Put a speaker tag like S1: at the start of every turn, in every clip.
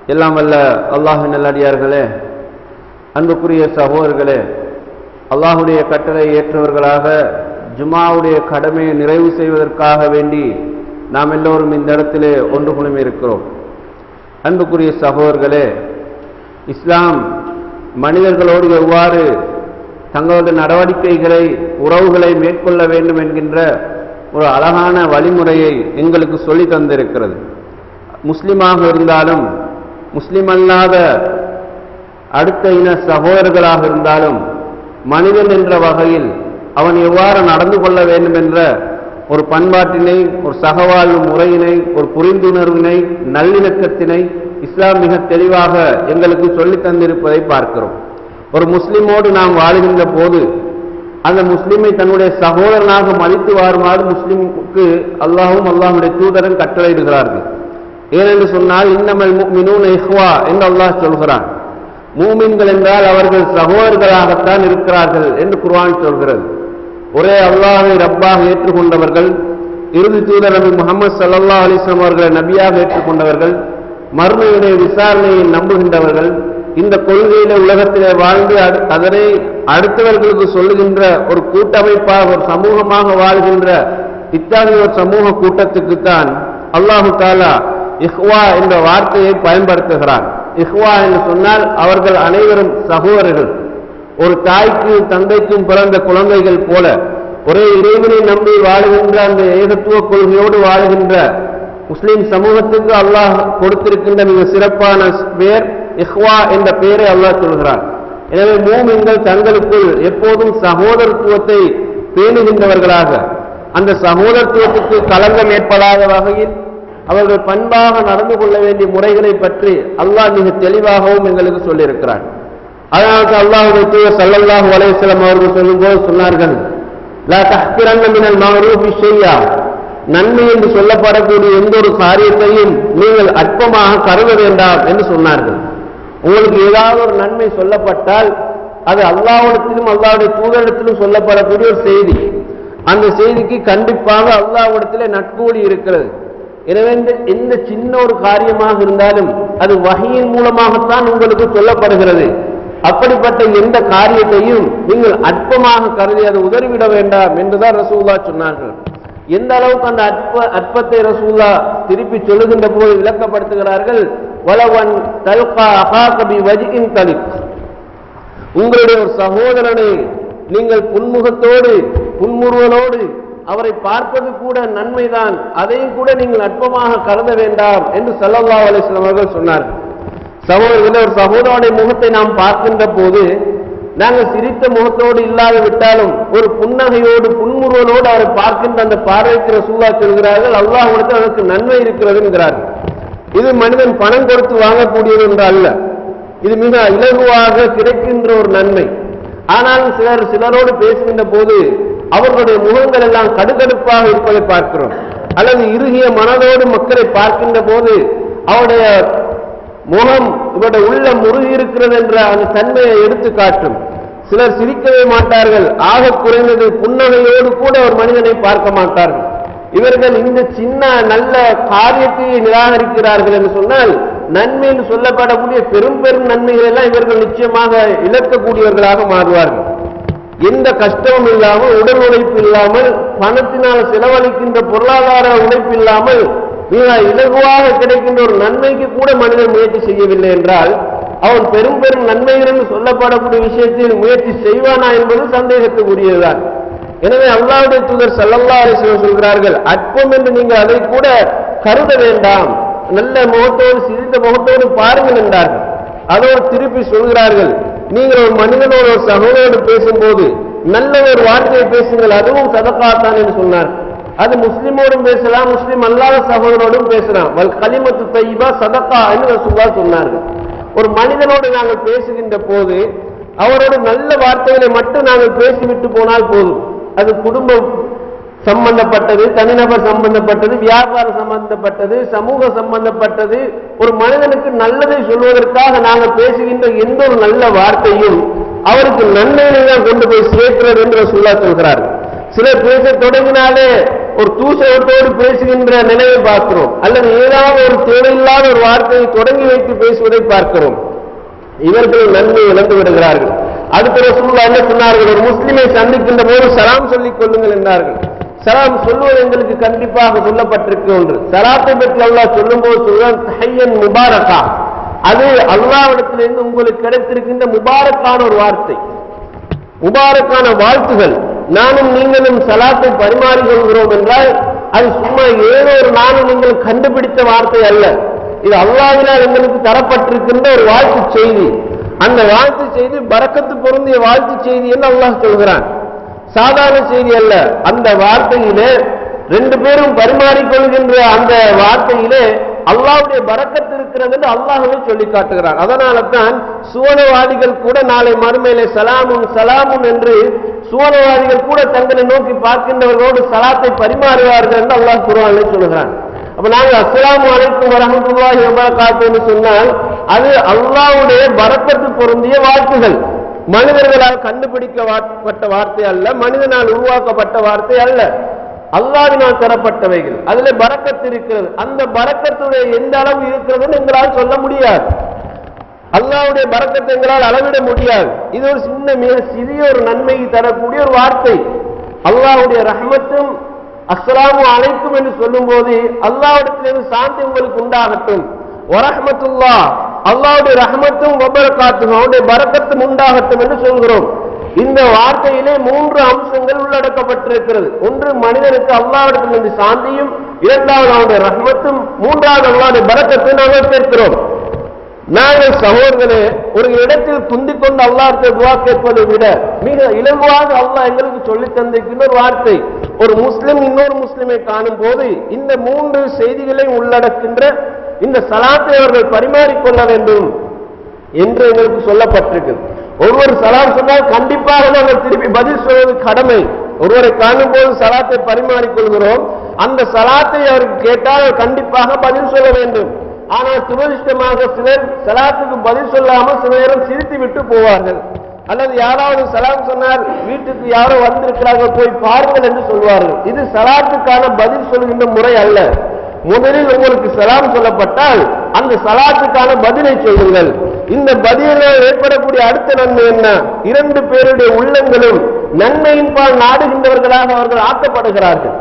S1: எல்லாம் வல்ல அல்லாஹ்வின் நல்லடியார்களே, அன்புக்குரிய சகோதரர்களே, அல்லாஹ்வுடைய கட்டளை ஏற்றவர்களாக ஜுமாவுடைய கடமையை நிறைவு செய்வதற்காக வேண்டி நாம் எல்லோரும் இந்த இடத்திலே ஒன்று குழுமி இருக்கிறோம். அன்புக்குரிய சகோதரர்களே, இஸ்லாம் மனிதர்களோடு எவ்வாறு தங்களது நடவடிக்கைகளை உறவுகளை மேற்கொள்ள வேண்டும் என்கின்ற ஒரு அழகான வழிமுறையை எங்களுக்கு சொல்லி தந்திருக்கிறது. முஸ்லிமாக இருந்தாலும் முஸ்லிம் அல்லாத அடுத்த இன சகோதரர்களாக இருந்தாலும் மனிதன் என்ற வகையில் அவன் எவ்வாறு நடந்து கொள்ள வேண்டும் என்ற ஒரு பண்பாட்டினை, ஒரு சகவாழ்வு முறையினை, ஒரு புரிந்துணர்வினை, நல்லிணக்கத்தினை இஸ்லாம் மிக தெளிவாக எங்களுக்கு சொல்லி தந்திருப்பதை பார்க்கிறோம். ஒரு முஸ்லிமோடு நாம் வாழுகின்ற போது அந்த முஸ்லிமை தன்னுடைய சகோதரனாக மதித்து வாருமாறு முஸ்லிமுக்கு அல்லாஹும் அல்லாஹுடைய தூதரன் கட்டளையிடுகிறார்கள். ஏனென்று சொன்னால் இன்னமல் முஃமினூன இஹ்வா என்று அல்லாஹ் சொல்கிறான். மூமின்கள் என்றால் அவர்கள் சகோதரர்களாகத்தான் இருக்கிறார்கள் என்று குர்ஆன் சொல்கிறது. ஒரே அல்லாஹை ரப்பாக ஏற்றுக்கொண்டவர்கள், இறுதி தூதர் நபி முஹம்மது ஸல்லல்லாஹு அலைஹி வஸல்லம் அவர்களை நபியாக ஏற்றுக்கொண்டவர்கள், மறுமையுடைய விசாரணையை நம்புகின்றவர்கள், இந்த கொள்கையில உலகத்திலே வாழ்ந்து அதனை அடுத்தவர்களுக்கு சொல்லுகின்ற ஒரு கூட்டமைப்பாக, ஒரு சமூகமாக வாழ்கின்ற இத்தகைய ஒரு சமூக கூட்டத்துக்குத்தான் அல்லாஹு தஆலா இஹ்வா என்ற வார்த்தையை பயன்படுத்துகிறார். இஹ்வா என்று சொன்னால் அவர்கள் அனைவரும் சகோதரர்கள், ஒரு தாய்க்கு தந்தைக்கும் பிறந்த குழந்தைகள் போல ஒரே இறைவனை நம்பி வாழுகின்ற அந்த ஏகத்துவ கொள்கையோடு வாழுகின்ற முஸ்லிம் சமூகத்துக்கு அல்லாஹ் கொடுத்திருக்கின்ற மிக சிறப்பான பெயர் இஹ்வா என்ற பெயரை அல்லாஹ் சொல்கிறார். எனவே மூமின்கள் தங்களுக்குள் எப்போதும் சகோதரத்துவத்தை பேணுகின்றவர்களாக, அந்த சகோதரத்துவத்துக்கு களங்கம் ஏற்படாத வகையில் அவர்கள் பண்பாக நடந்து கொள்ள வேண்டிய முறைகளை பற்றி அல்லாஹ் மிக தெளிவாகவும் எங்களுக்கு சொல்லியிருக்கிறார். அதனால அல்லாஹ்வுடைய தூதர் ஸல்லல்லாஹு அலைஹி வஸல்லம் அவர்கள் சொல்லும்போது சொன்னார்கள், லா தஹ்கிரன்ன மினல் மஅரூஃபி ஷையா, நன்மை என்று சொல்லப்படக்கூடிய எந்த ஒரு காரியத்தையும் நீங்கள் அற்பமாக கருத வேண்டாம் என்று சொன்னார்கள். உங்களுக்கு ஏதாவது ஒரு நன்மை சொல்லப்பட்டால் அது அல்லாஹ்விடத்திலும் அல்லாஹ்வுடைய தூதரிடத்திலும் சொல்லப்படக்கூடிய ஒரு செய்தி. அந்த செய்திக்கு கண்டிப்பாக அல்லாஹ்விடத்திலே நற்கூலி இருக்கிறது. எனவே எந்த சின்ன ஒரு காரியமாக இருந்தாலும் அது வஹீயின் மூலமாகத்தான் உங்களுக்கு சொல்லப்படுகிறது. அப்படிப்பட்ட எந்த காரியத்தையும் நீங்கள் அற்பமாக கருதி அதை உதறிவிட வேண்டாம் என்றுதான் ரசூலுல்லாஹ் சொன்னார்கள். எந்த அளவுக்கு அந்த அற்பத்தை ரசூலுல்லாஹ் திருப்பி சொல்லுகின்ற போது விளக்கப்படுத்துகிறார்கள். வலவன் தல்கா அஹாக பிவஜ்இன் தலிக், உங்களுடைய ஒரு சகோதரனை நீங்கள் புன்முகத்தோடு புன்முறுவலோடு அவரை பார்ப்பது கூட நன்மைதான், அதையும் கூட நீங்கள் அற்பமாக கருத வேண்டாம் என்று ஸல்லல்லாஹு அலைஹி வஸல்லம் அவர்கள் சொன்னார்கள். சகோதரர்களே, ஒரு சகோதரனுடைய முகத்தை நாம் பார்க்கின்ற போது நாங்கள் சிரித்த முகத்தோடு இல்லாது விட்டாலும் ஒரு புன்னகையோடு புன்முறுவலோடு அவரை பார்க்கின்ற அந்த பார்வைக்கு ரசூலுல்லாஹ் சொல்கிறார்கள், அல்லாஹ்விடத்தில் அதற்கு நன்மை இருக்கிறது என்கிறார்கள். இது மனிதன் பணம் கொடுத்து வாங்கக்கூடியது என்று அல்ல, இது மிக இலகுவாக கிடைக்கின்ற ஒரு நன்மை. ஆனாலும் சிலரோடு பேசுகின்ற போது அவர்களுடைய முகங்கள் எல்லாம் கடுகடுப்பாக இருப்பதை பார்க்கிறோம். அல்லது இறுகிய மனதோடு மக்களை பார்க்கின்ற போது அவருடைய முகம், இவருடைய உள்ளம் முருகி இருக்கிறது என்ற அந்த தன்மையை எடுத்து காட்டும். சிலர் சிரிக்கவே மாட்டார்கள், ஆக குறைந்தது புன்னகையோடு கூட ஒரு மனிதனை பார்க்க மாட்டார்கள். இவர்கள் இந்த சின்ன நல்ல காரியத்தை நிராகரிக்கிறார்கள் என்று சொன்னால் நன்மை என்று சொல்லப்படக்கூடிய பெரும் பெரும் நன்மைகள் எல்லாம் இவர்கள் நிச்சயமாக இழக்கக்கூடியவர்களாக மாறுவார்கள். எந்த கஷ்டமும் இல்லாமல், உடல் உழைப்பு இல்லாமல், பணத்தினால் செலவழிக்கின்ற பொருளாதார உழைப்பு இல்லாமல் மிக இலகுவாக கிடைக்கின்ற ஒரு நன்மைக்கு கூட மனிதன் முயற்சி செய்யவில்லை என்றால் அவன் பெரும் பெரும் நன்மைகள் என்று சொல்லப்படக்கூடிய விஷயத்தில் முயற்சி செய்வானா என்பது சந்தேகத்துக்குரியதுதான். எனவே அல்லாஹ்வுடைய தூதர் ஸல்லல்லாஹு அலைஹி வஸல்லம் சொல்கிறார்கள், அற்பம் என்று நீங்கள் அதை கூட கருத வேண்டாம், நல்ல முகத்தோடு சிரித்த முகத்தோடு பாருங்கள் என்றார்கள். அதோடு திருப்பி சொல்கிறார்கள், நீங்கள் ஒரு மனிதனோடு ஒரு சகோதரோடு பேசும்போது நல்ல ஒரு வார்த்தையை பேசுங்கள், அதுவும் சதகாத்தான் என்று சொன்னார். அது முஸ்லிமோடும் பேசலாம், முஸ்லிம் அல்லாத சகோதரோடும் பேசலாம். வல் கலிமத்து தய்யிபா சதகா என்று ரசூலுல்லாஹ் சொன்னார்கள். ஒரு மனிதனோடு நாங்கள் பேசுகின்ற போது அவரோடு நல்ல வார்த்தைகளை மட்டும் நாங்கள் பேசிவிட்டு போனால் போதும். அது குடும்பம் சம்பந்தப்பட்டது, தனிநபர் சம்பந்தப்பட்டது, வியாபாரம் சம்பந்தப்பட்டது, சமூக சம்பந்தப்பட்டது. ஒரு மனிதனுக்கு நல்லதை சொல்வதற்காக நாங்கள் பேசுகின்ற எந்த ஒரு நல்ல வார்த்தையும் அவருக்கு நன்மையை தான் கொண்டு போய் சேர்க்கிறது என்று ரசூலுல்லாஹ் சொல்கிறார்கள். சிலர் பேச தொடங்கினாலே ஒரு தூசணத்தோடு பேசுகின்ற நிலையை பார்க்கிறோம், அல்லது ஏதாவது ஒரு தேவையில்லாத ஒரு வார்த்தையை தொடங்கி வைத்து பேசுவதை பார்க்கிறோம். இவர்கள் நன்மை இழந்து விடுகிறார்கள். அடுத்த ரசூலுல்லாஹ் என்ன சொன்னார்கள்? ஒரு முஸ்லிமை சந்திக்கின்ற போது சலாம் சொல்லிக் கொள்ளுங்கள் என்றார்கள். சலாம் சொல்லுவது எங்களுக்கு கண்டிப்பாக சொல்லப்பட்டிருக்கு ஒன்று. சலாத்தை பற்றி அல்லாஹ் சொல்லும் போது சொல்றான், தஹியன் முபாரக்கா, அது அல்லாஹ்விடத்திலிருந்து உங்களுக்கு கிடைத்திருக்கின்ற முபாரக்கான ஒரு வார்த்தை, முபாரக்கான வாழ்த்துகள். நானும் நீங்களும் சலாத்தை பரிமாறிக்கொள்கிறோம் என்றால் அது சும்மா ஏதோ ஒரு நானும் நீங்கள் கண்டுபிடித்த வார்த்தை அல்ல. இது அல்லாஹ்வினால் எங்களுக்கு தரப்பட்டிருக்கின்ற ஒரு வாழ்த்து செய்தி. அந்த வாழ்த்து செய்தி பரக்கத்து பொருந்திய வாழ்த்து செய்தி என்று அல்லாஹ் சொல்கிறான். சாதாரண செய்தி அல்ல. அந்த வார்த்தையிலே ரெண்டு பேரும் பரிமாறிக்கொள்கின்ற அந்த வார்த்தையிலே அல்லாஹ்வுடைய பரக்கத்து இருக்கிறது என்று அல்லாஹ்வே சொல்லி காட்டுகிறார். அதனால தான் சுவனவாதிகள் கூட நாளை மறுமையிலே சலாமுன் சலாமுன் என்று சுவனவாதிகள் கூட தங்களை நோக்கி பார்க்கின்றவர்களோடு சலாத்தை பரிமாறுவார்கள் என்று அல்லாஹ் குர்ஆனிலே சொல்கிறான். அப்ப நாங்கள் அஸ்ஸலாமு அலைக்கும் வரஹ்மத்துல்லாஹி வபரகாத்துஹு என்று சொன்னால் அது அல்லாஹ்வுடைய பரக்கத்து பொருந்திய வாழ்த்துகள். மனிதர்களால் கண்டுபிடிக்கப்பட்ட வார்த்தை அல்ல, மனிதனால் உருவாக்கப்பட்ட வார்த்தை அல்ல, அல்லாஹ்வினால் தரப்பட்டவைகள். அதுல பரக்கத்து இருக்கிறது. அந்த பரக்கத்துடைய எந்த அளவு இருக்கிறதுன்னு எங்களால் சொல்ல முடியாது. அல்லாஹ்வுடைய பரக்கத்தை எங்களால் அளவிட முடியாது. இது ஒரு சின்ன மிக சிறிய ஒரு நன்மையை தரக்கூடிய ஒரு வார்த்தை. அல்லாஹ்வுடைய ரஹ்மத்தும் அஸ்ஸலாமு அலைக்கும் என்று சொல்லும் போது அல்லாஹ்விடத்திலிருந்து சாந்தி உங்களுக்கு உண்டாகட்டும், வரஹ்மத்துல்லாஹ், அல்லாஹ்வுடைய ரஹ்மத்தும் வபரகாத்துஹு, அவருடைய பரக்கத்தும் உண்டாகட்டும் என்று சொல்கிறோம். இந்த வார்த்தையிலே மூன்று அம்சங்கள் உள்ளடக்கப்பட்டிருக்கிறது. ஒன்று மனிதனுக்கு அல்லாஹ்விடத்திலிருந்து சாந்தியும், இரண்டாவது அவருடைய ரஹ்மத்தும், மூன்றாவது அல்லாஹ்வுடைய பரக்கத்தை நாங்கள் சேர்க்கிறோம். நாங்கள் சகோதரர்களே ஒரு இடத்தில் குந்திக் கொண்டு அல்லாஹ்விடத்தில் துஆ கேட்பதை விட மிக இலகுவாக அல்லாஹ் எங்களுக்கு சொல்லி தந்திருக்கின்ற ஒரு வார்த்தை. ஒரு முஸ்லிம் இன்னொரு முஸ்லிமை காணும் போது இந்த மூன்று செய்திகளை உள்ளடக்கின்ற இந்த சலாத்தை அவர்கள் பரிமாறிக்கொள்ள வேண்டும் என்று எங்களுக்கு சொல்லப்பட்டிருக்கு. ஒருவர் சலாம் சொன்னால் கண்டிப்பாக நாங்கள் திருப்பி பதில் சொல்வது கடமை. ஒருவரை காணும் போது சலாத்தை பரிமாறிக்கொள்கிறோம், அந்த சலாத்தை அவருக்கு கேட்டால் கண்டிப்பாக பதில் சொல்ல வேண்டும். ஆனால் துரதிஷ்டமாக சிலர் சலாத்துக்கு பதில் சொல்லாமல் சில நேரம் சிரித்து விட்டு போவார்கள். அல்லது யாராவது சலாம் சொன்னார், வீட்டுக்கு யாரோ வந்திருக்கிறார்கள் போய் பாருங்கள் என்று சொல்வார்கள். இது சலாத்துக்கான பதில் சொல்கின்ற முறை அல்ல. முதலில் உங்களுக்கு சலாம் சொல்லப்பட்டால் அந்த சலாத்துக்கான பதிலை சொல்லுங்கள். இந்த பதிலால் ஏற்படக்கூடிய அடுத்த நன்மை என்ன? இரண்டு பேருடைய உள்ளங்களும் நன்மையின் பால் நாடுகின்றவர்களாக அவர்கள் ஆக்கப்படுகிறார்கள்.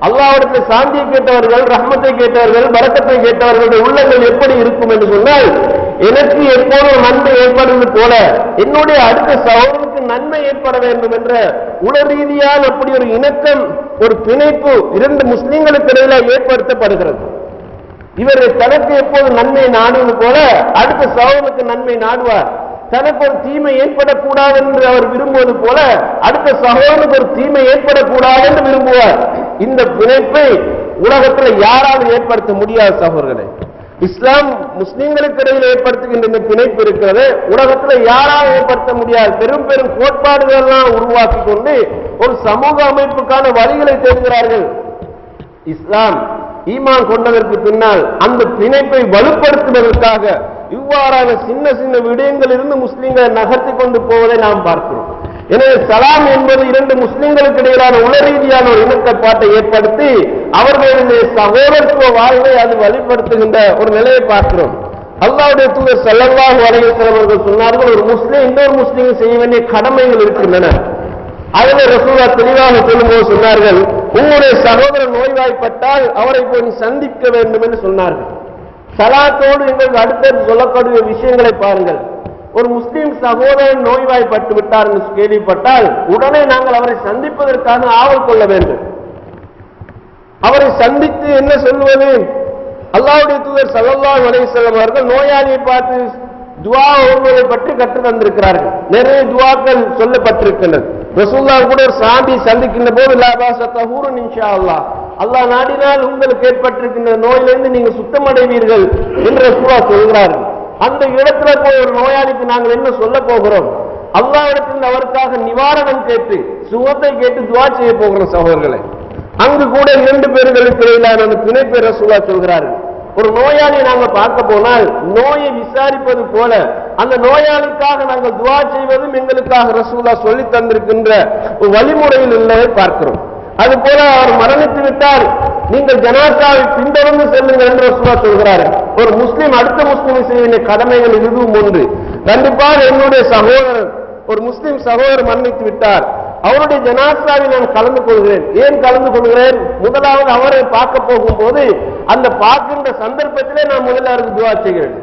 S1: அல்லாஹ்விடத்தில் சாந்தியை கேட்டவர்கள், ரஹ்மத்தை கேட்டவர்கள், பரக்கத்தை கேட்டவர்களுடைய உள்ளங்கள் எப்படி இருக்கும் என்று சொன்னால், எனக்கு எப்போதும் நன்மை ஏற்படுவது போல என்னுடைய அடுத்த சகோதரனுக்கு நன்மை ஏற்பட வேண்டும் என்ற உள ரீதியான அப்படி ஒரு இணக்கம், ஒரு பிணைப்பு இரண்டு முஸ்லிம்களுக்கு இடையில ஏற்படுத்தப்படுகிறது. இவர் தனக்கு எப்போது நன்மை நாடுவது போல அடுத்த சகோதரனுக்கு நன்மை நாடுவார். தனக்கு ஒரு தீமை ஏற்படக்கூடாது என்று அவர் விரும்புவது போல அடுத்த சகோதரனுக்கு ஒரு தீமை ஏற்படக்கூடாது என்று விரும்புவார். இந்த பிணைப்பை உலகத்தில் யாராலும் ஏற்படுத்த முடியாது சகோதரர்களே. இஸ்லாம் முஸ்லிம்களுக்கு இடையில் ஏற்படுத்துகின்ற இந்த பிணைப்பு இருக்கிறது, உலகத்தில் யாராலும் ஏற்படுத்த முடியாது. பெரும் பெரும் கோட்பாடுகளெல்லாம் உருவாக்கி கொண்டு ஒரு சமூக அமைப்புக்கான வழிகளை தேடுகிறார்கள். இஸ்லாம் ஈமான் கொண்டதற்கு பின்னால் அந்த பிணைப்பை வலுப்படுத்துவதற்காக இவ்வாறான சின்ன சின்ன விடயங்களிலிருந்து முஸ்லிம்களை நகர்த்தி கொண்டு போவதை நாம் பார்க்கிறோம். எனவே சலாம் என்பது இரண்டு முஸ்லிம்களுக்கு இடையிலான உள ரீதியான ஒரு இணக்கப்பாட்டை ஏற்படுத்தி அவர்களுடைய சகோதரத்துவ வாழ்வை அது வழிபடுத்துகின்ற ஒரு நிலையை பார்க்கிறோம். அல்லாஹ்வுடைய தூதர் ஸல்லல்லாஹு அலைஹி வஸல்லம் அவர்கள் சொன்னார்கள், ஒரு முஸ்லிம் இன்னொரு முஸ்லிம் செய்ய வேண்டிய கடமைகள் இருக்கின்றன. அதில் ரசூலுல்லாஹ் தெளிவாக சொல்லும்போது சொன்னார்கள், உங்களுடைய சகோதரர் நோய்வாய்ப்பட்டால் அவரை போய் சந்திக்க வேண்டும் என்று சொன்னார்கள். சலாத்தோடு எங்களுக்கு அடுத்தது சொல்லக்கூடிய விஷயங்களை பாருங்கள். ஒரு முஸ்லிம் சகோதரன் நோய்வாய்ப்பட்டு விட்டார் என்று கேள்விப்பட்டால் உடனே நாங்கள் அவரை சந்திப்பதற்காக ஆவல் கொள்ள வேண்டும். அவரை சந்தித்து என்ன சொல்வது? அல்லாஹ்வுடைய தூதர் ஸல்லல்லாஹு அலைஹி வஸல்லம் அவர்கள் நோயாளியை பார்த்து துஆ ஓதுவதை பற்றி கற்றுத் தந்திருக்கிறார்கள். நிறைய துஆக்கள் சொல்லப்பட்டிருக்கின்றன. ரசூலுல்லாஹ் கூட ஒரு சாந்தி சந்திக்கின்ற போது லா பாஸ தஹூருன் இன்ஷா அல்லாஹ், அல்லாஹ் நாடினால் உங்களுக்கு ஏற்பட்டிருக்கின்ற நோயிலிருந்து நீங்க சுத்தமடைவீர்கள் என்று ரசூலுல்லாஹ் சொல்கிறார்கள். அந்த இடத்துல போய் ஒரு நோயாளிக்கு நாங்கள் என்ன சொல்ல போகிறோம்? அல்லாஹ்விடத்தில் அவருக்காக நிவாரணம் கேட்டு சுகத்தை கேட்டு துஆ செய்ய போகிறோம் சகோதரர்களே. அங்கு கூட இரண்டு பேர்களுக்கு இடையிலான அந்த பிணைப்பை ரசூலுல்லாஹ் சொல்கிறார்கள். ஒரு நோயாளியை நாங்கள் பார்க்க போனால் நோயை விசாரிப்பது போல அந்த நோயாளிக்காக நாங்கள் துஆ செய்வதும் எங்களுக்காக ரசூலுல்லாஹ் சொல்லி தந்திருக்கின்ற ஒரு வழிமுறையில் உள்ளதை பார்க்கிறோம். அது போல அவர் மரணித்து விட்டால் நீங்கள் ஜனாசாவை பின்தொடர்ந்து செல்லுங்கள் என்று ரசூலுல்லாஹ் சொல்கிறார்கள். ஒரு முஸ்லிம் அடுத்த முஸ்லிம் செய்ய வேண்டிய கடமைகள் இதுவும் ஒன்று. கண்டிப்பாக என்னுடைய சகோதரர், ஒரு முஸ்லிம் சகோதரர் மரணித்து விட்டார், அவருடைய ஜனாசாவில் நான் கலந்து கொள்கிறேன். ஏன் கலந்து கொள்கிறேன்? முதலாவது அவரை பார்க்க போகும்போது அந்த பார்க்கின்ற சந்தர்ப்பத்திலே நான் முதல்ல அவருக்கு துஆ செய்கிறேன்.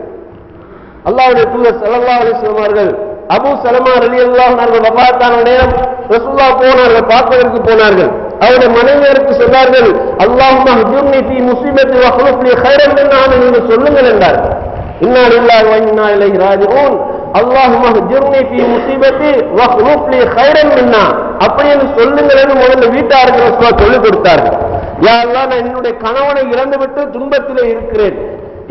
S1: அல்லாஹ்வுடைய தூதர் ஸல்லல்லாஹு அலைஹி வஸல்லம் அவர்கள் அபூ சலமா ரலியல்லாஹு அன்ஹு வஃபாத்தான நேரம் ரசூலுல்லாஹ் போனார்கள், பார்ப்பதற்கு போனார்கள். அவருடைய மனைவியருக்கு சொன்னார்கள், அல்லாஹும்ம ஹுஜுர்னி ஃபீ முஸீபத்தி வ ஹுலுஃப் லி கைரன் மின்ஹா என்று சொல்லுங்கள் என்றார். இன்னா லில்லாஹி வ இன்னா இலைஹி ராஜிஊன். அல்லாஹும்ம ஹுஜுர்னி ஃபீ முஸீபத்தி வ ஹுலுஃப் லி கைரன் மின்ஹா அப்படி என்று சொல்லுங்கள் என்று முதல்ல வீட்டாருக்கு ரசூலுல்லாஹ் சொல்லிக் கொடுத்தார்கள். யா அல்லாஹ், நான் என்னுடைய கணவனை இழந்துவிட்டு துன்பத்திலே இருக்கிறேன்,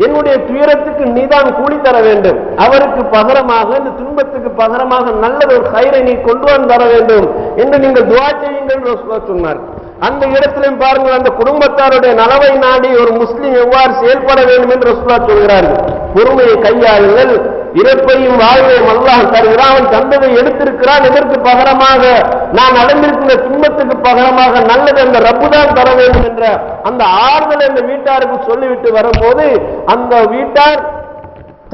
S1: என்னுடைய துயரத்துக்கு நீதான் கூலி தர வேண்டும், அவருக்கு பகரமாக, இந்த துன்பத்துக்கு பகரமாக நல்ல ஒரு கயிறை நீ கொண்டு வந்து தர வேண்டும் என்று நீங்கள் துஆ செய்யுங்கள் ரசூலுல்லாஹ் சொன்னார். அந்த இடத்திலும் பாருங்கள், அந்த குடும்பத்தாருடைய நலவை நாடி ஒரு முஸ்லிம் எவ்வாறு செயல்பட வேண்டும் என்று ரசூலுல்லாஹ் சொல்கிறார்கள். பொறுமையை கையாளுங்கள், இறப்பையும் வாழ்வையும் அல்லாஹ் தருகிறான், அவன் தந்ததை எடுத்திருக்கிறான், இதற்கு பகரமாக நான் அடைந்திருக்கிற துன்பத்துக்கு பகரமாக நல்லது அந்த ரப்பு தான் தர வேண்டும் என்ற அந்த ஆறுதலை அந்த வீட்டாருக்கு சொல்லிவிட்டு வரும்போது அந்த வீட்டார்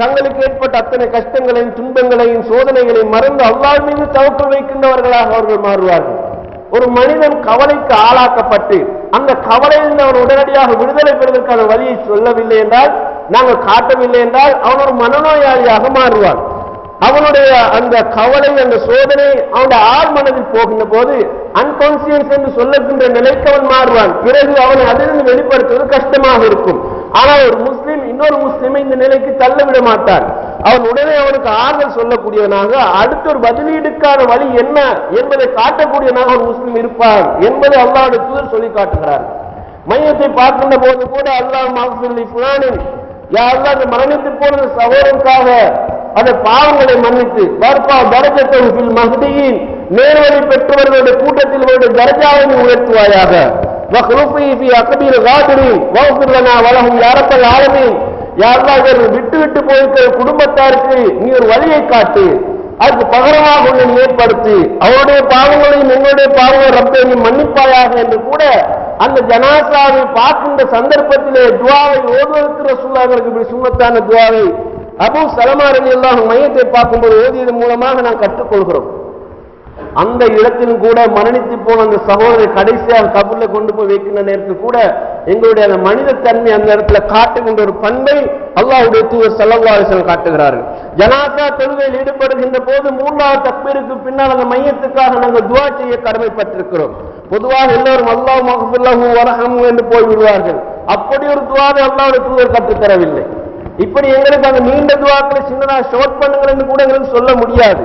S1: தங்களுக்கு ஏற்பட்ட அத்தனை கஷ்டங்களையும் துன்பங்களையும் சோதனைகளையும் மறந்து அல்லாஹ் மீது தவக்கல் வைக்கின்றவர்களாக அவர்கள் மாறுவார்கள். ஒரு மனிதன் கவலைக்கு ஆளாக்கப்பட்டு அந்த கவலையில் அவன் உடனடியாக விடுதலை பெறுவதற்கான வழியை சொல்லவில்லை என்றால், நாங்கள் காட்டவில்லை என்றால் அவன் ஒரு மனநோயாளியாக மாறுவான். அவனுடைய அந்த கவலை, அந்த சோதனை அவனுடைய ஆழ் மனதில் போகின்ற போது அன்கான்சியன்ஸ் என்று சொல்லக்கூடிய நிலைக்கு அவன் மாறுவான். பிறகு அவனை அதிலிருந்து வெளிப்படுத்துவது கஷ்டமாக இருக்கும். ஆனால் ஒரு முஸ்லிம் இன்னொரு முஸ்லிமை இந்த நிலைக்கு தள்ளவிட மாட்டான். அவன் உடனே அவனுக்கு ஆறுதல் சொல்லக்கூடியவனாக, அடுத்த ஒரு பதிலீடுக்கான வழி என்ன என்பதை காட்டக்கூடியவனாக ஒரு முஸ்லிம் இருப்பான் என்பதை அல்லாஹ்வுடைய தூதர் சொல்லி காட்டுகிறார். மையத்தை பார்க்கின்ற போது கூட அல்லாஹ் மஃபிர் லி ஃபுலானின், யா அல்லாஹ், அந்த மரணித்து போன சகோதரனுக்காக அந்த பாவங்களை மன்னித்து வர்ஃபா தரஜத்தஹு ஃபில் மஹ்தியின், நேர்வழி பெற்றவர்களுடைய கூட்டத்தில் அவருடைய தரஜாவை உயர்த்துவாயாக. வக்லுஃபி ஃபி அக்பீர் காதிரின் வஃபிர் லனா வலஹும் யா ரப்பல் ஆலமீன். யா அல்லாஹ், விட்டு விட்டு போயிருக்கிற குடும்பத்தாருக்கு நீ ஒரு வழியை காட்டு, அதுக்கு பகரமாக உன்னை ஏற்படுத்தி அவருடைய பாவங்களையும் என்னுடைய பாவங்களை ரப்பே நீ மன்னிப்பாயாக என்று கூட அந்த ஜனாசாவை பார்க்கின்ற சந்தர்ப்பத்திலே துஆவை ஓதுவதற்கு ரசூலுல்லாஹ் அவர்களுக்கு சுன்னத்தான துஆவை அபூ சலமா ரலியல்லாஹு அன்ஹு மையத்தை பார்க்கும்போது ஓதியதன் மூலமாக நாம் கற்றுக்கொள்கிறோம். அந்த இடத்திலும் கூட மரணித்து போன அந்த சகோதரரை கடைசியாக கபூர்ல கொண்டு போய் வைக்கின்ற நேரத்தில் கூட எங்களுடைய அந்த மனித தன்மை அந்த இடத்துல காட்டுகின்ற ஒரு பண்பை அல்லாஹ்வுடைய தூதர் ஸல்லல்லாஹு அலைஹி வஸல்லம் காட்டுகிறார்கள். ஜனாஸா தொழுகையில் ஈடுபடுகின்ற போது மூன்றாவது தக்பீருக்கு பின்னால் அந்த மையத்துக்காக நாங்கள் துஆ செய்ய கடமைப்பட்டிருக்கிறோம். பொதுவாக எல்லோரும் அல்லாஹ் மஃபிர் லஹு வர்ஹம்ஹு என்று போய் விடுவார்கள். அப்படி ஒரு துஆவை அல்லாஹ்வுடைய தூதர் கற்றுத்தரவில்லை. இப்படி எங்களுக்கு அந்த நீண்ட துஆக்களை சின்னதாக ஷார்ட் பண்ணுங்கள் என்று கூட எங்களுக்கு சொல்ல முடியாது.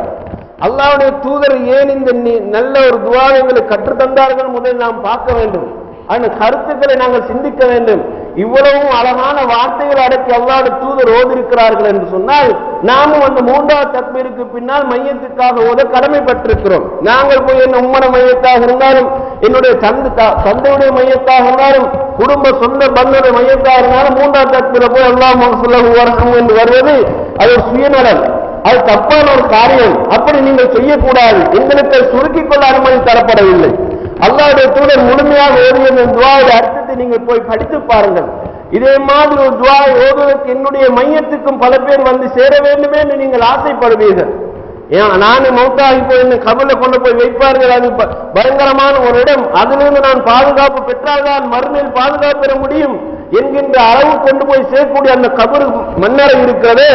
S1: அல்லாஹ்வுடைய தூதர் ஏன் இந்த நல்ல ஒரு துஆவை எங்களுக்கு கற்றுத்தந்தார்கள் முதலில் நாம் பார்க்க வேண்டும். அந்த கருத்துக்களை நாங்கள் சிந்திக்க வேண்டும். இவ்வளவும் அழகான வார்த்தைகள் அடக்கி அல்லாஹ்வுடைய தூதர் ஓதிருக்கிறார்கள் என்று சொன்னால், நாமும் அந்த மூன்றாவது தக்பீருக்கு பின்னால் மையத்துக்காக ஓத கடமைப்பட்டிருக்கிறோம். நாங்கள் போய் என்ன உம்மன மையத்தாக இருந்தாலும், என்னுடைய தந்தையுடைய மையத்தாக இருந்தாலும், குடும்ப சொந்த பந்தனுடைய மையத்தாக இருந்தாலும் மூன்றாவது தக்பீரை போய் அல்லாஹ் மஃபிர் லஹு வர்ஹம்ஹு என்று வருவது அது சுயநலம், அது தப்பான ஒரு காரியம். அப்படி நீங்கள் செய்யக்கூடாது. எங்களுக்கு சுருக்கிக் கொள்ள அனுமதி தரப்படவில்லை. அல்லாஹ்வுடைய தூதர் முழுமையாக ஓதிய இந்த துஆவுடைய அர்த்தத்தை நீங்கள் போய் படித்து பாருங்கள். இதே மாதிரி ஒரு துஆவை ஓதுவதற்கு என்னுடைய மையத்துக்கும் பல பேர் வந்து சேர வேண்டுமே என்று நீங்கள் ஆசைப்படுவீர்கள். நான் மௌத்தாகி போய் என்ன கபர்ல கொண்டு போய் வைப்பார்கள், அது பயங்கரமான ஒரு இடம், அதிலிருந்து நான் பாதுகாப்பு பெற்றால்தான் மறுமையில் பாதுகாப்பு பெற முடியும் என்கின்ற அளவு கொண்டு போய் சேர்க்கக்கூடிய அந்த கபர் மண்ணறை இருக்கிறது.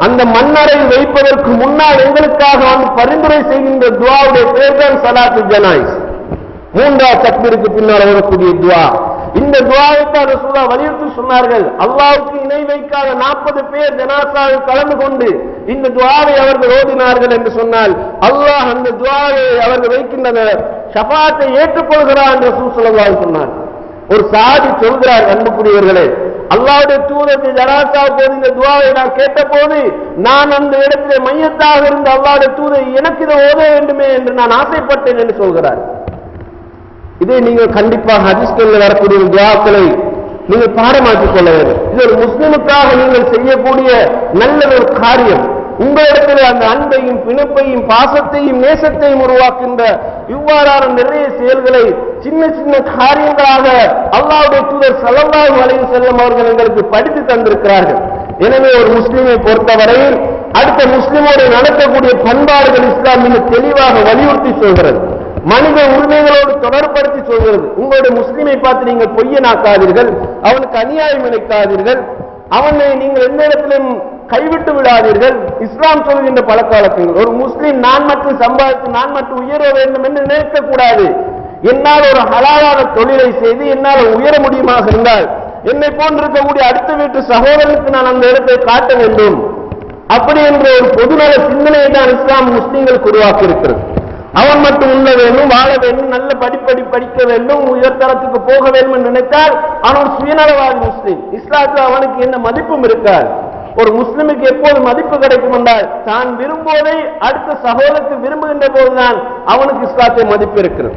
S1: அந்த மண்ணறை வைப்பதற்கு முன்னால் எங்களுக்காக வந்து பரிந்துரை செய்கின்ற துஆவுடைய பேர் தான் ஸலாத்து ஜனாயிஸ். மூன்றாவது தக்பீருக்கு பின்னால் வரக்கூடிய துஆ. இந்த துஆவை தான் ரசூலுல்லாஹ் வலியுறுத்தி சொன்னார்கள். அல்லாஹ்வுக்கு இணை வைக்காத 40 பேர் ஜனாசாவில் கலந்து கொண்டு இந்த துஆவை அவர்கள் ஓதினார்கள் என்று சொன்னால், அல்லாஹ் அந்த துஆவை அவர்கள் வைக்கின்ற ஷஃபாத்தை ஏற்றுக்கொள்கிறார் என்று ரசூல் ஸல்லல்லாஹு அலைஹி வஸல்லம் சொன்னார். ஒரு சாதி சொல்கிறார், அன்புக்குரியவர்களே, அல்லாஹ்வுடைய தூதர் ஜனாசாவுக்கு இந்த துஆவை நான் கேட்டபோது நான் அந்த இடத்திலே மையத்தாக இருந்த அல்லாஹ்வுடைய தூதர் எனக்கு இதை ஓத வேண்டுமே என்று நான் ஆசைப்பட்டேன் என்று சொல்கிறார். இதை நீங்கள் கண்டிப்பாக ஹதீஸ்களில் வரக்கூடிய துஆக்களை நீங்கள் பாடமாக்கிக் கொள்ள வேண்டும். இது ஒரு முஸ்லிமுக்காக நீங்கள் செய்யக்கூடிய நல்ல ஒரு காரியம். உங்களிடத்தில் அந்த அன்பையும் பிணைப்பையும் பாசத்தையும் நேசத்தையும் உருவாக்கின்ற இவ்வாறான நிறைய செயல்களை சின்ன சின்ன காரியங்களாக அல்லாஹ்வுடைய தூதர் ஸல்லல்லாஹு அலைஹி வஸல்லம் அவர்கள் எங்களுக்கு படித்து தந்திருக்கிறார்கள். எனவே ஒரு முஸ்லிமை பொறுத்தவரையில் அடுத்த முஸ்லிமோடு நடக்கக்கூடிய பண்பாடுகள் இஸ்லாம் மிக தெளிவாக வலியுறுத்தி சொல்கிறது. மனித உரிமைகளோடு தொடர்படுத்தி சொல்கிறது. உங்களுடைய முஸ்லிமை பார்த்து நீங்கள் பொய்யனாக்காதீர்கள், அவனுக்கு அநியாயம் இழைக்காதீர்கள், அவனை நீங்கள் எந்த இடத்திலும் கைவிட்டு விடாதீர்கள். இஸ்லாம் சொல்கின்ற பழக்க வழக்கங்கள். ஒரு முஸ்லிம் நான் மட்டும் சம்பாதித்து நான் மட்டும் உயர வேண்டும் என்று நினைக்கக்கூடாது. என்னால் ஒரு ஹலாலான தொழிலை செய்து என்னால் உயர முடியுமாக இருந்தால் என்னை போன்றிருக்கக்கூடிய அடுத்த வீட்டு சகோதரனுக்கு நான் அந்த இடத்தை காட்ட வேண்டும். அப்படி என்ற ஒரு பொதுநல சிந்தனையை தான் இஸ்லாம் முஸ்லிம்களுக்கு உருவாக்கி இருக்கிறது. அவன் மட்டும் உள்ள வேண்டும், வாழ வேண்டும், நல்ல படிக்க வேண்டும், உயர்தரத்துக்கு போக வேண்டும் என்று நினைத்தால் அவன் சுயநலவாதி முஸ்லிம். இஸ்லாத்தில் அவனுக்கு என்ன மதிப்பும் இருக்காது. ஒரு முஸ்லிமுக்கு எப்போது மதிப்பு கிடைக்கும் என்றால் தான் விரும்புவதை அடுத்த சகோதரத்துக்கு விரும்புகின்ற போதுதான் அவனுக்கு இஸ்லாத்தை மதிப்பு இருக்கிறது.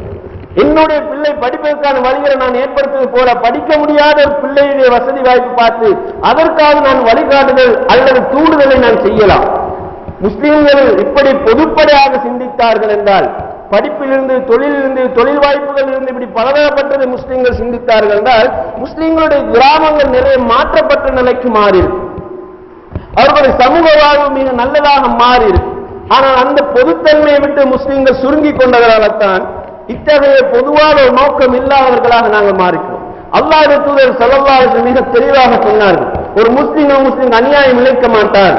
S1: என்னுடைய பிள்ளை படிப்பதற்கான வழிகளை நான் ஏற்படுத்துவது போல படிக்க முடியாத ஒரு பிள்ளையுடைய வசதி வாய்ப்பு பார்த்து அதற்காக நான் வழிகாட்டுதல் அல்லது தூண்டுதலை நான் செய்யலாம். முஸ்லிம்கள் இப்படி பொதுப்படையாக சிந்தித்தார்கள் என்றால், படிப்பிலிருந்து தொழிலிருந்து தொழில் வாய்ப்புகள் இருந்து இப்படி பலதரப்பட்டதை முஸ்லிம்கள் சிந்தித்தார்கள் என்றால் முஸ்லிம்களுடைய கிராமங்கள் நிறைய மாற்றப்பட்ட நிலைக்கு மாறியிருக்கு. அவர்களுடைய சமூக வாழ்வு மிக நல்லதாக மாறியிருக்கு. ஆனால் அந்த பொதுத்தன்மையை விட்டு முஸ்லிம்கள் சுருங்கி கொண்டதனால்தான் இத்தகைய பொதுவான ஒரு நோக்கம் இல்லாதவர்களாக நாங்கள் மாறிக்கிறோம். அல்லாஹ்வுடைய தூதர் ஸல்லல்லாஹு அலைஹி வஸல்லம் மிக தெளிவாக சொன்னார்கள், ஒரு முஸ்லிம் அநியாயம் இழைக்க மாட்டான்,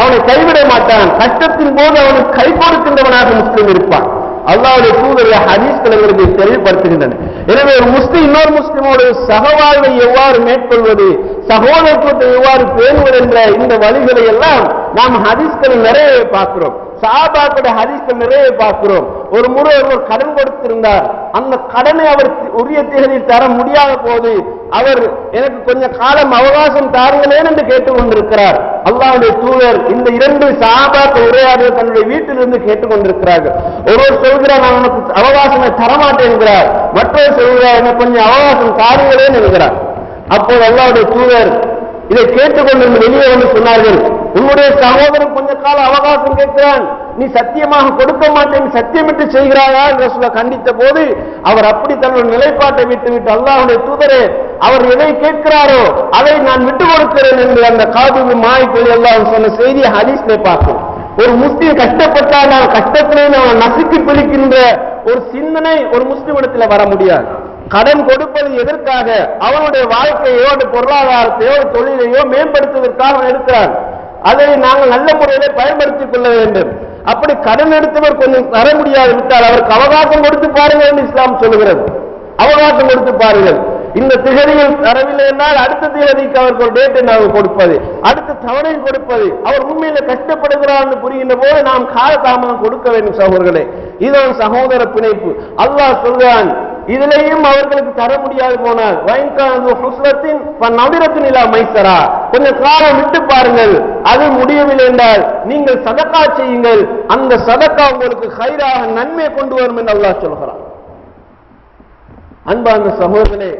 S1: அவனை கைவிட மாட்டான், கஷ்டத்தின் போது அவனுக்கு கை கொடுக்கின்றவனாக முஸ்லிம் இருப்பான். அல்லாஹ்வுடைய தூதர் ஹதீஸ்கள் எங்களுக்கு தெளிவுபடுத்துகின்றன. எனவே ஒரு முஸ்லிம் இன்னொரு முஸ்லிமோடு சகவாழ்வை எவ்வாறு மேற்கொள்வது, சகோதரத்துவத்தை எவ்வாறு பேணுவது என்ற இந்த வழிகளை எல்லாம் நாம் ஹதீஸ்களில் நிறைய பார்க்கிறோம். சஹாபாக்களுடைய ஹதீஸ்கள் நிறைய பார்க்கிறோம். ஒரு முறை ஒருவர் கடன் கொடுத்திருந்தார். அந்த கடனை அவர் உரிய தேதியில் தர முடியாத போது அவர் எனக்கு கொஞ்சம் காலம் அவகாசம் தாருங்களேன் என்று கேட்டுக் கொண்டிருக்கிறார். அல்லாஹ்வுடைய தூதர் இந்த இரண்டு சஹாபாக்கள் உரையாடல் தன்னுடைய வீட்டிலிருந்து கேட்டுக் கொண்டிருக்கிறார்கள். ஒருவர் சொல்கிறார் நான் உனக்கு அவகாசம் தரமாட்டேன் என்கிறார், மற்றவர் சொல்கிறார் எனக்கு கொஞ்சம் அவகாசம் தாருங்களேன் என்கிறார். அப்போது அல்லாஹ்வுடைய தூதர் இதை கேட்டுக்கொண்டு வெளியே வந்து சொன்னார்கள், உன்னுடைய சகோதரன் கொஞ்ச கால அவகாசம் கேட்கிறான், நீ சத்தியமாக கொடுக்க மாட்டேன் சத்தியமிட்டு செய்கிறாயா என்று சொல்ல கண்டித்த போது அவர் அப்படி தன்னுடைய நிலைப்பாட்டை விட்டுவிட்டு அல்லாஹ்வுடைய தூதரே அவர் எதை கேட்கிறாரோ அதை நான் விட்டு கொடுக்கிறேன் என்று அந்த காதுபு மாய்ப்பொழி அல்லாஹ் சொன்ன செய்தியை ஹதீஸ்ல பார்க்கிறோம். ஒரு முஸ்லிம் கஷ்டப்பட்டால் கஷ்டத்திலே அவன் நசுக்கி பிடிக்கின்ற ஒரு சிந்தனை ஒரு முஸ்லிமிடத்தில் வர முடியாது. கடன் கொடுப்பது எதற்காக? அவனுடைய வாழ்க்கையோ பொருளாதாரத்தையோ தொழிலையோ மேம்படுத்துவதற்காக எடுக்கிறார். அதை நாங்கள் நல்ல முறையிலே பயன்படுத்திக் கொள்ள வேண்டும். அப்படி கடன் எடுத்தவர் கொஞ்சம் தர முடியாது விட்டால் அவருக்கு அவகாசம் கொடுத்து பாருங்கள் என்று இஸ்லாம் சொல்லுகிறது. அவகாசம் கொடுத்து பாருங்கள். இந்த திகதியில் தரவில்லை என்றால் அடுத்த திகதிக்கு அவருக்கு ஒரு டேட்டை நாங்கள் கொடுப்பது, அடுத்த தவணை கொடுப்பது. அவர் உண்மையில கஷ்டப்படுகிறார் என்று புரிகின்ற போது நாம் கால தாமதம் கொடுக்க வேண்டும் சகோதரர்களே. இதுதான் சகோதர பிணைப்பு. அல்லாஹ் சொல்கிறான், இதிலேயும் அவர்களுக்கு தர முடியாது போனால் கொஞ்சம் காலம் விட்டு பாருங்கள், அது முடியவில்லை என்றால் நீங்கள் சதக்கா செய்யுங்கள், அந்த சதக்கா உங்களுக்கு கைராக நன்மை கொண்டு வரும் என்று அல்லாஹ் சொல்கிறான். அன்பார்ந்த சகோதரர்களே,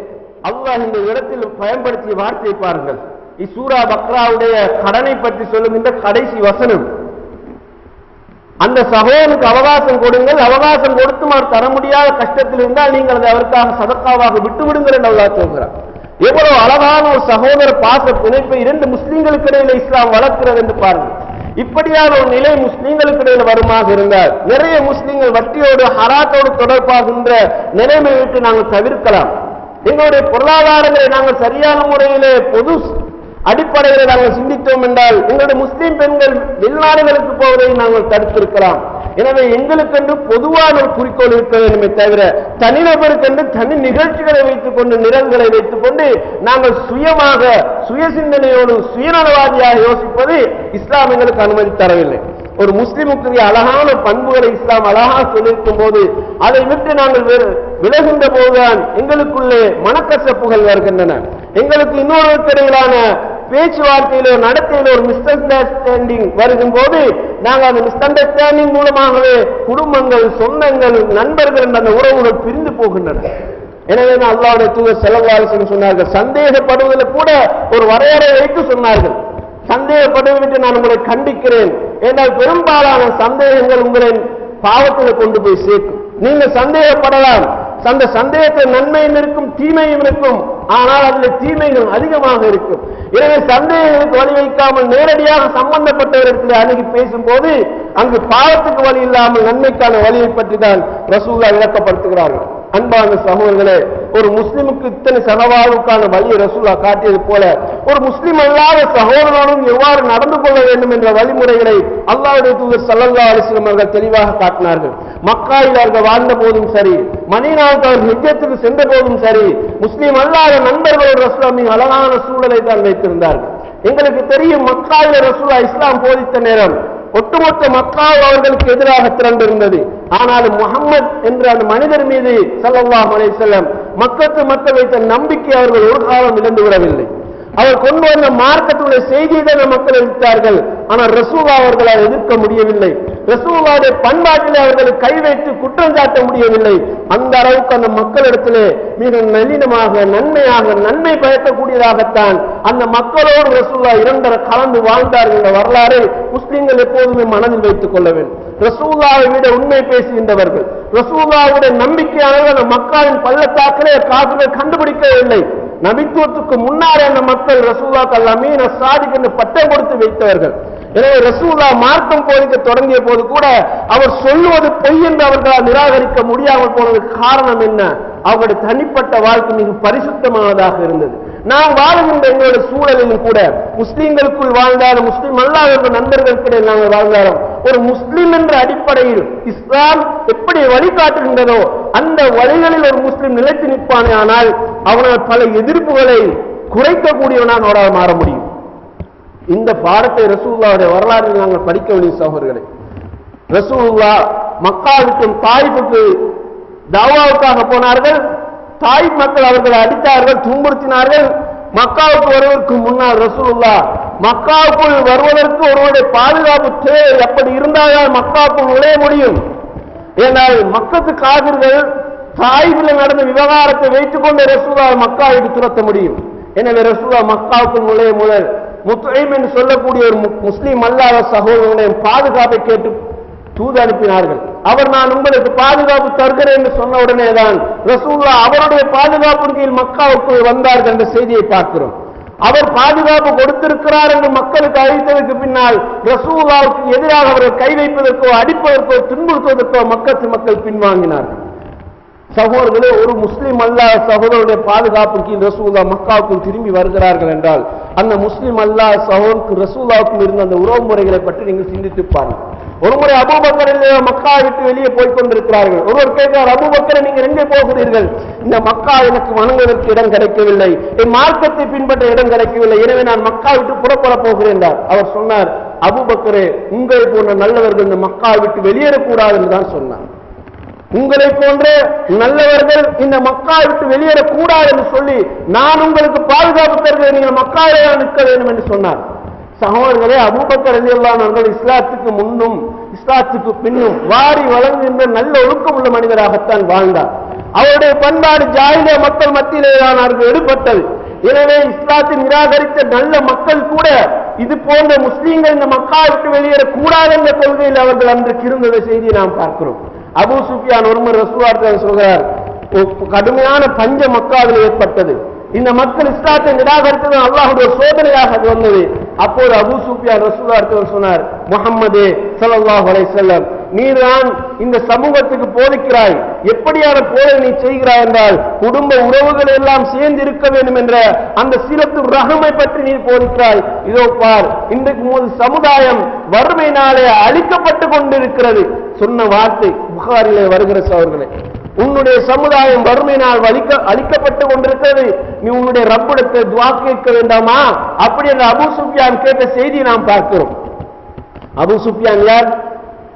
S1: அல்லாஹ் இந்த இடத்தில் பயன்படுத்திய வார்த்தையை பாருங்கள். சூரா பக்ராவுடைய கடனை பற்றி சொல்லுகின்ற கடைசி வசனம். அந்த சகோதரனுக்கு அவகாசம் கொடுங்கள், அவகாசம் கொடுத்தும் அவர் தர முடியாத கஷ்டத்தில் இருந்தால் நீங்கள் அதை அவருக்காக சதக்காவாக விட்டு விடுங்கள் என்று அல்லாஹ் சொல்கிறார். எவ்வளவு அழகான ஒரு சகோதர பாச பிணைப்பை இரண்டு முஸ்லிம்களுக்கு இடையில இஸ்லாம் வளர்க்கிறது என்று பாருங்கள். இப்படியான ஒரு நிலை முஸ்லிம்களுக்கு இடையில வருமாக இருந்தால் நிறைய முஸ்லிம்கள் வட்டியோடு ஹராத்தோடு தொடர்பாகின்ற நிலைமை விட்டு நாங்கள் தவிர்க்கலாம். எங்களுடைய பொருளாதாரங்களை நாங்கள் சரியான முறையிலே பொது அடிப்படையில் நாங்கள் சிந்தித்தோம் என்றால் எங்களுடைய முஸ்லிம் பெண்கள் வெளிநாடுகளுக்கு போவதை நாங்கள் தடுத்திருக்கலாம். எனவே எங்களுக்கென்று பொதுவான ஒரு குறிக்கோள் இருக்க வேண்டுமே தவிர தனிநபருக்கென்று தனி நிகழ்ச்சிகளை வைத்துக் கொண்டு நிரல்களை வைத்துக் கொண்டு நாங்கள் சுயமாக சுய சிந்தனையோடு சுயநலவாதியாக யோசிப்பது இஸ்லாம் எங்களுக்கு அனுமதி தரவில்லை. ஒரு முஸ்லிமுக்குரிய அழகான பண்புகளை இஸ்லாம் அழகாக சொல்லியிருக்கும் போது அதை விட்டு நாங்கள் விலகின்ற போதுதான் எங்களுக்குள்ளே மனக்கசப்புகள் வருகின்றன. எங்களுக்கு இன்னொருத்தரையிலான பேச்சுவார்த்தையிலோ நடத்தையிலோ ஒரு மிஸ் அண்டர்ஸ்டாண்டிங் வருகும் போது நாங்கள் அந்த மிஸ் அண்டர்ஸ்டாண்டிங் மூலமாகவே குடும்பங்கள், சொந்தங்கள், நண்பர்கள் என்ற அந்த உறவுகள் பிரிந்து போகின்றன. எனவே அல்லாஹ்வுடைய தூதர் ஸல்லல்லாஹு அலைஹி வஸல்லம் சொன்னார்கள், சந்தேகப்படுவதில் கூட ஒரு வரையறை வைத்து சொன்னார்கள். சந்தேகப்படுவதற்கு நான் உங்களை கண்டிக்கிறேன்,
S2: ஏனால் பெரும்பாலான சந்தேகங்கள் உங்களை பாவத்தில் கொண்டு போய் சேர்க்கும். நீங்க சந்தேகப்படலாம், அந்த சந்தேகத்தில் நன்மையும் இருக்கும் தீமையும் இருக்கும், ஆனால் அதில் தீமைகள் அதிகமாக இருக்கும். எனவே சந்தேகங்களுக்கு வழி வைக்காமல் நேரடியாக சம்பந்தப்பட்டவர்கள் அணுகி பேசும்போது அங்கு பாவத்துக்கு வழி இல்லாமல் நன்மைக்கான வழியை பற்றி தான் ரசூலுல்லாஹ் விளக்கப்படுத்துகிறார்கள். அன்பான சகோதரர்களே, ஒரு முஸ்லிமுக்கு இத்தனை சகவாழ்வுக்கான வழியை ரசூலுல்லாஹ் காட்டியது போல ஒரு முஸ்லிம் அல்லாத சகோதரனும் எவ்வாறு நடந்து கொள்ள வேண்டும் என்ற வழிமுறைகளை அல்லாஹ்வுடைய தூதர் ஸல்லல்லாஹு அலைஹி வஸல்லம் அவர்கள் தெளிவாக காட்டினார்கள். மக்காவில் அவர்கள் வாழ்ந்த போதும் சரி, மதீனாவுக்கு அவர்கள் ஹிஜ்ரத்துக்கு சென்ற போதும் சரி, முஸ்லிம் அல்லாத நண்பர்களோடு ரசூலுல்லாஹ் மிக அழகான சூழலை தான் வைத்திருந்தார்கள். எங்களுக்கு தெரியும், மக்காவில் ரசூலுல்லாஹ் இஸ்லாம் போதித்த நேரம் ஒட்டுமொத்த மக்கள் அவர்களுக்கு எதிராக திரண்டிருந்தது. ஆனாலும் முஹம்மது என்ற அந்த மனிதர் மீது ஸல்லல்லாஹு அலைஹி வஸல்லம் மக்கள் வைத்த நம்பிக்கை அவர்கள் ஒரு காலம் இழந்து விடவில்லை. அவர் கொண்டு வந்த மார்க்கத்துடைய செய்தியை தான் மக்கள் எதிர்த்தார்கள். ஆனால் ரசூலுல்லாஹ் அவர்களால் எதிர்க்க முடியவில்லை. ரசூலுல்லாஹ்வுடைய பண்பாட்டிலே அவர்களை கை வைத்து குற்றம் சாட்ட முடியவில்லை. அந்த அளவுக்கு அந்த மக்களிடத்திலே மிக நளினமாக நன்மையாக நன்மை பயக்கக்கூடியதாகத்தான் அந்த மக்களோடு ரசூலுல்லாஹ் இரண்டரை கலந்து வாழ்ந்தார்கள் என்ற வரலாறு முஸ்லிம்கள் எப்போதுமே மனதில் வைத்துக் கொள்ள வேண்டும். ரசூலுல்லாஹ்வை விட உண்மை பேசுகின்றவர்கள், ரசூலுல்லாஹ்வுடைய நம்பிக்கையாளர்கள் அந்த மக்களின் பள்ளத்தாக்கிலே காசுகள் கண்டுபிடிக்கவில்லை. நபித்துவத்துக்கு முன்னாலே அந்த மக்கள் ரசூலுல்லாஹ் அல்-அமீன் அஸ்-சாதிக் என்று பட்டம் கொடுத்து வைத்தவர்கள். எனவே ரசூலுல்லாஹ் மார்க்கம் போதிக்க தொடங்கிய போது கூட அவர் சொல்லுவது பொய் என்று அவர்களால் நிராகரிக்க முடியாமல் போனதுக்கு காரணம் என்ன? அவருடைய தனிப்பட்ட வாழ்க்கை மிக பரிசுத்தமானதாக இருந்தது. நாம் வாழுகின்ற எங்களுடைய சூழலிலும் கூட முஸ்லீம்களுக்குள் வாழ்ந்தாலும் முஸ்லீம் அல்லாதவர்கள் நண்பர்களுக்கிடையே நாங்கள் வாழ்ந்தாலும் ஒரு முஸ்லீம் என்ற அடிப்படையில் இஸ்லாம் எப்படி வழிகாட்டுகின்றதோ அந்த வழிகளில் ஒரு முஸ்லீம் நிலைத்து நிற்பானே, ஆனால் அவனால் பல எதிர்ப்புகளை குறைக்கக்கூடியவனாக அவரால் மாற முடியும். இந்த பாடத்தை ரசூலுல்லாஹ்வுடைய வரலாற்றில் நாங்கள் படிக்க வேண்டிய சகோதரர்களே. ரசூலுல்லாஹ் மக்காவுக்கும் தாயிஃபுக்கு தாவாவுக்காக போனார்கள். தாயிஃப் மக்கள் அவர்களை அடித்தார்கள், துன்புறுத்தினார்கள். மக்காவுக்கு வருவதற்கு முன்னால் ரசூலுல்லாஹ் மக்காவுக்குள் வருவதற்கு ஒருவருடைய பாதுகாப்பு தேவை அப்படி இருந்தால் மக்காவுக்குள் நுழைய முடியும். ஏனால் மக்கத்து காவிர்கள் தாயிஃபில் நடந்த விவகாரத்தை வைத்துக் கொண்டு ரசூலுல்லாஹ் மக்காவுக்கு துரத்த முடியும். எனவே ரசூலுல்லாஹ் மக்காவுக்குள் நுழைய முதல் முத்ஐம் என்று சொல்லக்கூடிய ஒரு முஸ்லீம் அல்லாத சகோதரனுடைய பாதுகாப்பை கேட்டு தூது அனுப்பினார்கள். அவர் நான் உங்களுக்கு பாதுகாப்பு தருகிறேன் என்று சொன்ன உடனே தான் ரசூலுல்லாஹ் அவருடைய பாதுகாப்பின் கீழ் மக்காவுக்கு வந்தார்கள் என்ற செய்தியை பார்க்கிறோம். அவர் பாதுகாப்பு கொடுத்திருக்கிறார் என்று மக்களுக்கு அறிவித்ததற்கு பின்னால் ரசூலுல்லாஹ்வுக்கு எதிராக அவர்கள் கை வைப்பதற்கோ அடிப்பதற்கோ துன்புறுத்துவதற்கோ மக்கள் பின்வாங்கினார்கள். சகோதரர்களே, ஒரு முஸ்லீம் அல்லாஹ் சகோதரருடைய பாதுகாப்பின் கீழ் ரசூலுல்லாஹ் மக்காவுக்குள் திரும்பி வருகிறார்கள் என்றால் அந்த முஸ்லீம் அல்லாஹ் சகோதரருக்கு ரசூலுல்லாஹ்வுக்கும் இருந்த அந்த உறவு முறைகளை பற்றி நீங்கள் சிந்தித்து பாருங்கள். ஒருமுறை அபூபக்கர் மக்கா விட்டு வெளியே போய் கொண்டிருக்கிறார்கள். ஒருவர் கேட்கிறார், அபூபக்கரை நீங்கள் எங்கே போகிறீர்கள்? இந்த மக்கா எனக்கு வணங்குவதற்கு இடம் கிடைக்கவில்லை, என் மார்க்கத்தை பின்பற்ற இடம் கிடைக்கவில்லை, எனவே நான் மக்கா விட்டு புறப்பட போகிறேன் என்றார். அவர் சொன்னார், அபூபக்கரே, உங்களை போன்ற நல்லவர்கள் இந்த மக்கா விட்டு வெளியேறக்கூடாது என்று தான் சொன்னார். உங்களை போன்ற நல்லவர்கள் இந்த மக்கா விட்டு வெளியேறக்கூடாது என்று சொல்லி நான் உங்களுக்கு பாதுகாப்பு தருகிறேன், நீங்கள் மக்காவிலே நிற்க வேண்டும் என்று சொன்னார். சகோதரர்களே, அபூபக்கர் ரலியல்லாஹு அன்ஹு அவர்கள் இஸ்லாத்துக்கு முன்னும் இஸ்லாத்துக்கு பின்னும் வாரி வழங்குகின்ற நல்ல ஒழுக்கம் உள்ள மனிதராகத்தான் வாழ்ந்தார். அவருடைய பண்பாடு ஜாஹிலியா மக்கள் மத்தியிலே தான் அவர்கள் எடுபட்டது. எனவே இஸ்லாத்தை நிராகரித்த நல்ல மக்கள் கூட இது போன்ற முஸ்லீம்கள் இந்த மக்கா விட்டு வெளியேறக்கூடாது என்ற கொள்கையில் அவர்கள் அன்றைக்கு இருந்த செய்தியை நாம் பார்க்கிறோம். அபூ சுஃபியான் ஒருமுறை ரசூலுல்லாஹ் சொல்கிறார், கடுமையான பஞ்ச மக்காவில் ஏற்பட்டது. இந்த மக்கள் இஸ்லாத்தை நிராகரித்தது அல்லாஹ்வுடைய சோதனையாக வந்தது. அப்போது அபூ சுஃபியான் ரசூலுல்லாஹ் சொன்னார், முஹம்மதே ஸல்லல்லாஹு அலைஹி வஸல்லம், நீதான் இந்த சமூகத்துக்கு போதிக்கிறாய், எப்படியான போதை நீ செய்கிறாய் என்றால் குடும்ப உறவுகள் எல்லாம் சேர்ந்து இருக்க வேண்டும் என்ற அந்த சிலத்து ரஹமை பற்றி நீ போதிக்கிறாய். இதோ பார், இன்றைக்கு முதல் சமுதாயம் வறுமையினாலே அழிக்கப்பட்டு கொண்டிருக்கிறது. சொன்ன வார்த்தை புகாரிலே வருகிற சகோதரர்களே, உன்னுடைய சமுதாயம் வறுமையினால் அழிக்கப்பட்டு கொண்டிருக்கிறது, நீ உன்னுடைய ரப்பிடத்தை துஆ கேட்க வேண்டாமா? அப்படி என்ற அபூ சுஃபியான் கேட்ட செய்தியை நாம் பார்க்கிறோம். அபூ சுஃபியான் யார்?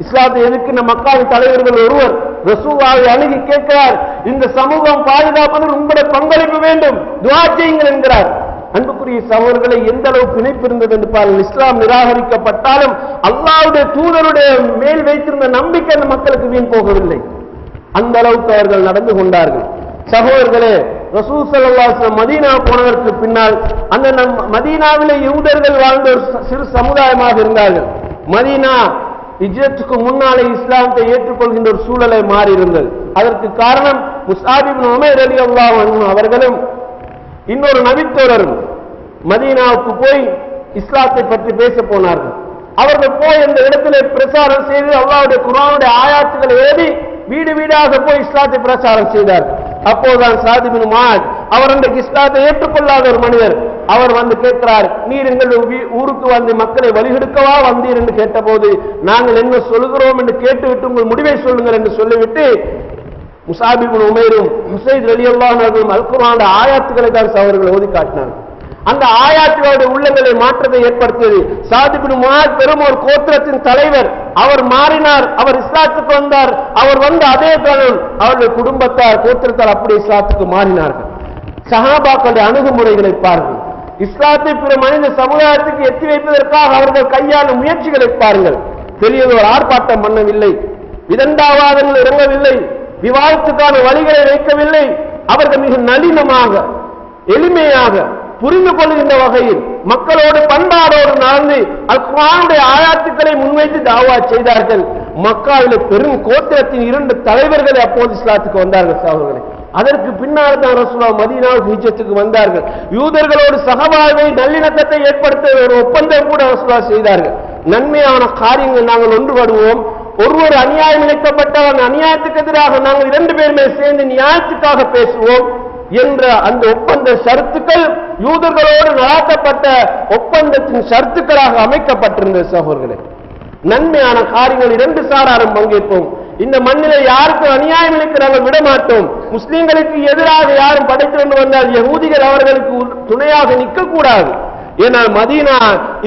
S2: இஸ்லாத்தை எதிர்க்கின்ற மக்காவின் தலைவர்கள் ஒருவர் ரசூலுல்லாஹை அணுகி கேட்கிறார், இந்த சமூகம் பாதுகாப்பதில் உங்களுடைய பங்களிப்பு வேண்டும், துஆ செய்யுங்கள் என்கிறார். அன்புக்குரிய சகோதரர்களை, எந்த அளவு பிணைப்பு இருந்தது என்று பாருங்கள். இஸ்லாம் நிராகரிக்கப்பட்டாலும் அல்லாஹ்வுடைய தூதருடைய மேல் வைத்திருந்த நம்பிக்கை அந்த மக்களுக்கு வீண் போகவில்லை. அந்த அளவுக்கு அவர்கள் நடந்து கொண்டார்கள். சகோதரர்களே, ரசூல் ஸல்லல்லாஹு அலைஹி வஸல்லம் மதீனா போனதற்கு பின்னால் அந்த மதீனாவிலே யூதர்கள் வாழ்ந்த ஒரு சிறு சமுதாயமாக இருந்தார்கள். மதீனா ஹிஜ்ரத்துக்கு முன்னாலே இஸ்லாத்தை ஏற்றுக்கொள்கின்ற ஒரு சூழலை மாறி இருந்தது. அதற்கு காரணம் முஸ்அப் இப்னு உமைர் ரலியல்லாஹு அன்ஹு அவர்களும் இன்னொரு நபித்தோழரும் மதீனாவுக்கு போய் இஸ்லாத்தை பற்றி பேச போனார்கள். அவர்கள் போய் அந்த இடத்திலே பிரச்சாரம் செய்து அல்லாஹ்வுடைய குர்ஆனுடைய ஆயாத்துக்களை ஏறி வீடு வீடாக போய் இஸ்லாத்தை பிரச்சாரம் செய்தார்கள். அப்போதுதான் சாத் இப்னு முஆத் அவர் அந்த இஸ்லாத்தை ஏற்றுக்கொள்ளாத ஒரு மனிதர், அவர் வந்து கேட்கிறார், நீர் எங்கள் ஊருக்கு வந்து மக்களை வழிகெடுக்கவா வந்தீர் என்று கேட்டபோது, நாங்கள் என்ன சொல்கிறோம் என்று கேட்டுவிட்டு உங்கள் முடிவை சொல்லுங்கள் என்று சொல்லிவிட்டு முஸ்அப் இப்னு உமைரும் ஹுசைன் ரலியல்லாஹு அன்ஹு அல் குர்ஆனுடைய ஆயாத்துக்களை தான் அவர்கள் ஓதி காட்டினார்கள். அந்த ஆயாத்துகளுடைய உள்ளங்களை மாற்றத்தை ஏற்படுத்தியது. சாத் இப்னு முஆத் பெரும் ஒரு கோத்திரத்தின் தலைவர், அவர் மாறினார், அவர் இஸ்லாத்துக்கு வந்தார். அவர் வந்து அதே காலம் அவருடைய குடும்பத்தார் கோத்திரத்தார் அப்படி இஸ்லாத்துக்கு மாறினார்கள். சஹாபாக்களுடைய அணுகுமுறைகளை பாருங்கள். இஸ்லாத்தை பிற மனித சமுதாயத்துக்கு எத்தி வைப்பதற்காக அவர்கள் கையாளும் முயற்சிகளை பாருங்கள். பெரியதொரு ஆர்ப்பாட்டம் பண்ணவில்லை, விதண்டாவாதங்கள் இறங்கவில்லை, விவாதத்துக்கான வழிகளை வைக்கவில்லை. அவர்கள் மிக நளினமாக எளிமையாக புரிந்து கொள்கின்ற வகையில் மக்களோடு பண்பாடோடு நடந்து அல் குர்ஆனுடைய ஆயாத்துக்களை முன்வைத்து தாவா செய்தார்கள். மக்காவிலே பெரும் கோத்திரத்தின் 2 தலைவர்கள் அப்போது இஸ்லாத்துக்கு வந்தார்கள் சகோதரர்களே. அதற்கு பின்னால் தான் ரசூலுல்லாஹ் மதீனாவுக்கு ஹிஜ்ரத்துக்கு வந்தார்கள். யூதர்களோடு சகவாழ்வை நல்லிணக்கத்தை ஏற்படுத்த ஒரு ஒப்பந்தம் கூட ரசூலுல்லாஹ் செய்தார்கள். நன்மையான காரியங்கள் நாங்கள் ஒன்றுபடுவோம், ஒருவர் அநியாயம் இழைக்கப்பட்டவன் அநியாயத்துக்கு எதிராக நாங்கள் 2 பேருமே சேர்ந்து நியாயத்துக்காக பேசுவோம் என்ற அந்த ஒப்பந்த ஷரத்துக்கள் யூதர்களோடு நடாத்தப்பட்ட ஒப்பந்தத்தின் ஷரத்துக்களாக அமைக்கப்பட்டிருந்த சகோதரர்களே. நன்மையான காரியங்கள் 2 சாராரும் பங்கேற்போம். இந்த மண்ணிலே யாருக்கு அநியாயம் இழைக்கிறார்கள் விட மாட்டோம். முஸ்லீம்களுக்கு எதிராக யாரும் படைத்து கொண்டு வந்தால் யகூதிகள் அவர்களுக்கு துணையாக நிற்கக்கூடாது. ஏனால் மதீனா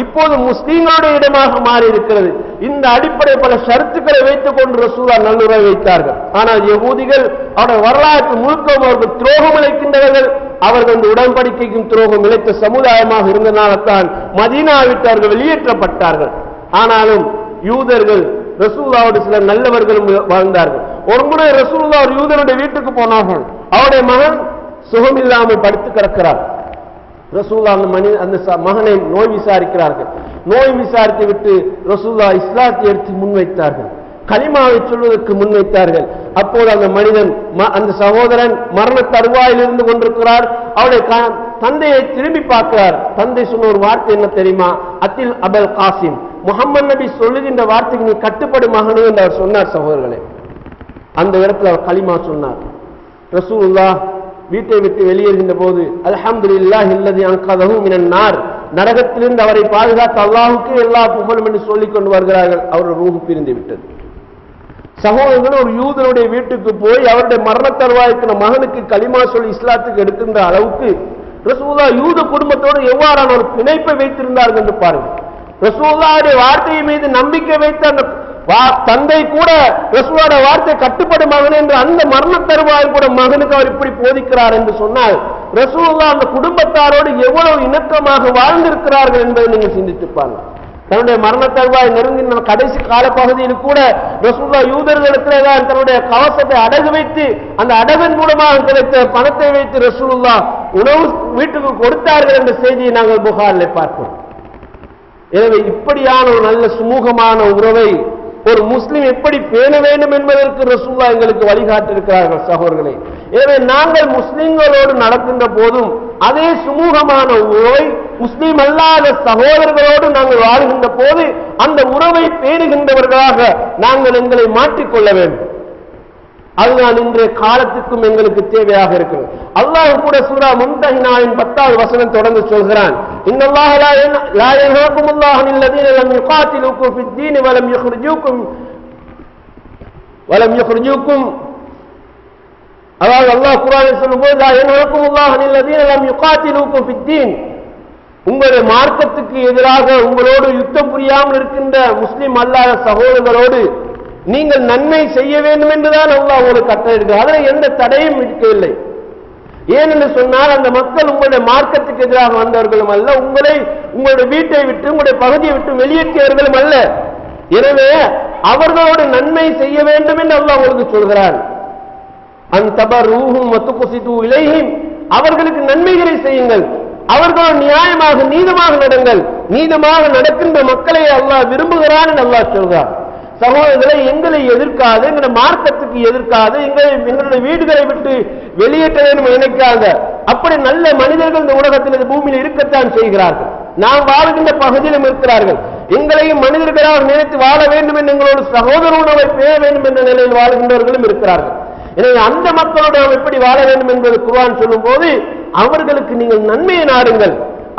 S2: இப்போது முஸ்லீம்களுடைய இடமாக மாறி இருக்கிறது. இந்த அடிப்படை பல ஷரத்துக்களை வைத்துக் கொண்டு ரசூலுல்லாஹ் நல்லுறவை வைத்தார்கள். ஆனால் யகூதிகள் அவருடைய வரலாற்று முழுக்க அவர்கள் துரோகம் இழைக்கின்றவர்கள். அவர்கள் இந்த உடன்படிக்கைக்கும் துரோகம் இழைத்த சமுதாயமாக இருந்தனால்தான் மதீனா விட்டு அவர்கள் வெளியேற்றப்பட்டார்கள். ஆனாலும் யூதர்கள் ரசூலுல்லாஹ்வோடு சில நல்லவர்களும் வாழ்ந்தார்கள். ஒரு முறை ரசூலுல்லாஹ் ஒரு யூதருடைய வீட்டுக்கு போனார்கள். அவருடைய மகன் சுகமில்லாமல் படுத்து கிடக்கிறார். ரசூலுல்லாஹ் அந்த மகனை நோய் விசாரிக்கிறார்கள். நோய் விசாரித்து விட்டு ரசூலுல்லாஹ் இஸ்லாத்தை எடுத்து முன்வைத்தார்கள், கலிமாவை சொல்வதற்கு முன்வைத்தார்கள். அப்போது அந்த மனிதன் அந்த சகோதரன் மரண தருவாயில் இருந்து கொண்டிருக்கிறார். அவருடைய தந்தையை திரும்பி பார்க்கிறார். தந்தை சொன்ன ஒரு வார்த்தை என்ன தெரியுமா? அத்தில் அபல் காசிம், முஹம்மது நபி சொல்லுகின்ற வார்த்தைக்கு நீ கட்டுப்படு மகனே என்று அவர் சொன்னார். சகோதரர்களே, அந்த இடத்துல அவர் கலிமா சொன்னார். ரசூலுல்லாஹ் வீட்டை விட்டு வெளியேறுகின்ற போது அல்ஹம்துலில்லாஹி அல்லதி அன்கதஹு மினன் நார், நரகத்திலிருந்து அவரை பாதுகாத்த அல்லாஹ்வுக்கு எல்லா புகழும் என்று சொல்லிக் கொண்டு வருகிறார்கள். அவருடைய ரூஹ் பிரிந்து விட்டது. சகோதரர்கள் ஒரு யூதனுடைய வீட்டுக்கு போய் அவருடைய மரண தருவாய்க்கு மகனுக்கு கலிமா சொல்லி இஸ்லாத்துக்கு எடுக்கின்ற அளவுக்கு ரசூலுல்லாஹ் யூத குடும்பத்தோடு எவ்வாறான ஒரு பிணைப்பை வைத்திருந்தார்கள் என்று பாருங்கள். ரசூலுல்லாஹ்வுடைய வார்த்தை மீது நம்பிக்கை வைத்த அந்த தந்தை கூட ரசூலுல்லாஹ்வுடைய வார்த்தை கட்டுப்படு மகன் என்று அந்த மரண தருவாயில் கூட மகனுக்கு அவர் இப்படி போதிக்கிறார் என்று சொன்னால் ரசூலுல்லாஹ் அந்த குடும்பத்தாரோடு எவ்வளவு இணக்கமாக வாழ்ந்திருக்கிறார்கள் என்பதை நீங்கள் சிந்தித்து பாருங்கள். தன்னுடைய மரண தருவாய் நெருங்கின கடைசி காலப்பகுதியில் கூட ரசூலுல்லாஹ் யூதர்களிடத்திலே தான் தன்னுடைய கவசத்தை அடகு வைத்து அந்த அடவின் மூலமாக கிடைத்த பணத்தை வைத்து ரசூலுல்லாஹ் உணவு வீட்டுக்கு கொடுத்தார்கள் என்ற செய்தியை நாங்கள் புகாரிலே பார்ப்போம். எனவே இப்படியான ஒரு நல்ல சுமூகமான உறவை ஒரு முஸ்லிம் எப்படி பேண வேண்டும் என்பதற்கு ரசூலுல்லாஹ் எங்களுக்கு வழிகாட்டியிருக்கிறார்கள் சகோதரர்களே. எனவே நாங்கள் முஸ்லிம்களோடு நடக்கின்ற போதும் அதே சுமூகமான உறவை முஸ்லிம் அல்லாத சகோதரர்களோடு நாங்கள் வாழ்கின்ற போது அந்த உறவை பேணுகின்றவர்களாக நாங்கள் எங்களை மாற்றிக்கொள்ள வேண்டும். அதுதான் இன்றைய காலத்துக்கும் எங்களுக்கு தேவையாக இருக்கிறது. அல்லாஹ் கூட சூரா மும்தஹினாவின் 10வது வசனம் தொடர்ந்து சொல்கிறான், இன்னல்லாஹ லா யன்ஹாகுமுல்லாஹு அனில்லதீன லம் யுகாத்திலூக்கும் ஃபித்தீன் வலம் யுக்ரிஜூக்கும் அதாவது அல்லாஹ் குர்ஆனில் சொல்லும்போது லா யன்ஹாகுமுல்லாஹு அனில்லதீன லம் யுகாத்திலூக்கும் ஃபித்தீன், உங்களுடைய மார்க்கத்துக்கு எதிராக உங்களோடு யுத்தம் புரியாமல் இருக்கின்ற முஸ்லிம் அல்லாத சகோதரர்களோடு நீங்கள் நன்மை செய்ய வேண்டும் என்றுதான் அல்லாஹ் உங்களுக்கு கட்டளையிடுகிறார். அதில் எந்த தடையும் இருக்கவில்லை. ஏனென்று சொன்னால் அந்த மக்கள் உங்களுடைய மார்க்கத்துக்கு எதிராக வந்தவர்களும் அல்ல, உங்களுடைய வீட்டை விட்டு உங்களுடைய பகுதியை விட்டு வெளியேற்றியவர்களும் அல்ல. எனவே அவர்களோடு நன்மை செய்ய வேண்டும் என்று அல்லாஹ் உங்களுக்கு சொல்கிறார். அன்தபர்ரூஹும் வதுக்ஸிது இலைஹிம், அவர்களுக்கு நன்மைகளை செய்யுங்கள், அவர்களோடு நியாயமாக நீதமாக நடங்கள். நீதமாக நடக்கின்ற மக்களை அல்லாஹ் விரும்புகிறான் என்று அல்லாஹ் சொல்கிறார். சகோதரர்களை, எங்களை எதிர்க்காது, எங்களுடைய மார்க்கத்துக்கு எதிர்க்காது, எங்களுடைய வீடுகளை விட்டு வெளியேற்ற வேண்டும் நினைக்காத அப்படி நல்ல மனிதர்கள் இந்த உலகத்தில் இந்த பூமியில் இருக்கத்தான் செய்கிறார்கள். நாம் வாழ்கின்ற பகுதியிலும் இருக்கிறார்கள். எங்களையும் மனிதர்களாக நினைத்து வாழ வேண்டும் என்று எங்களோட சகோதர உணவை பெற வேண்டும் என்ற நிலையில் வாழ்கின்றவர்களும் இருக்கிறார்கள். எனவே அந்த மக்களோடு நாம் எப்படி வாழ வேண்டும் என்பது குர்ஆன் சொல்லும் போது, அவர்களுக்கு நீங்கள் நன்மையை நாடுங்கள்,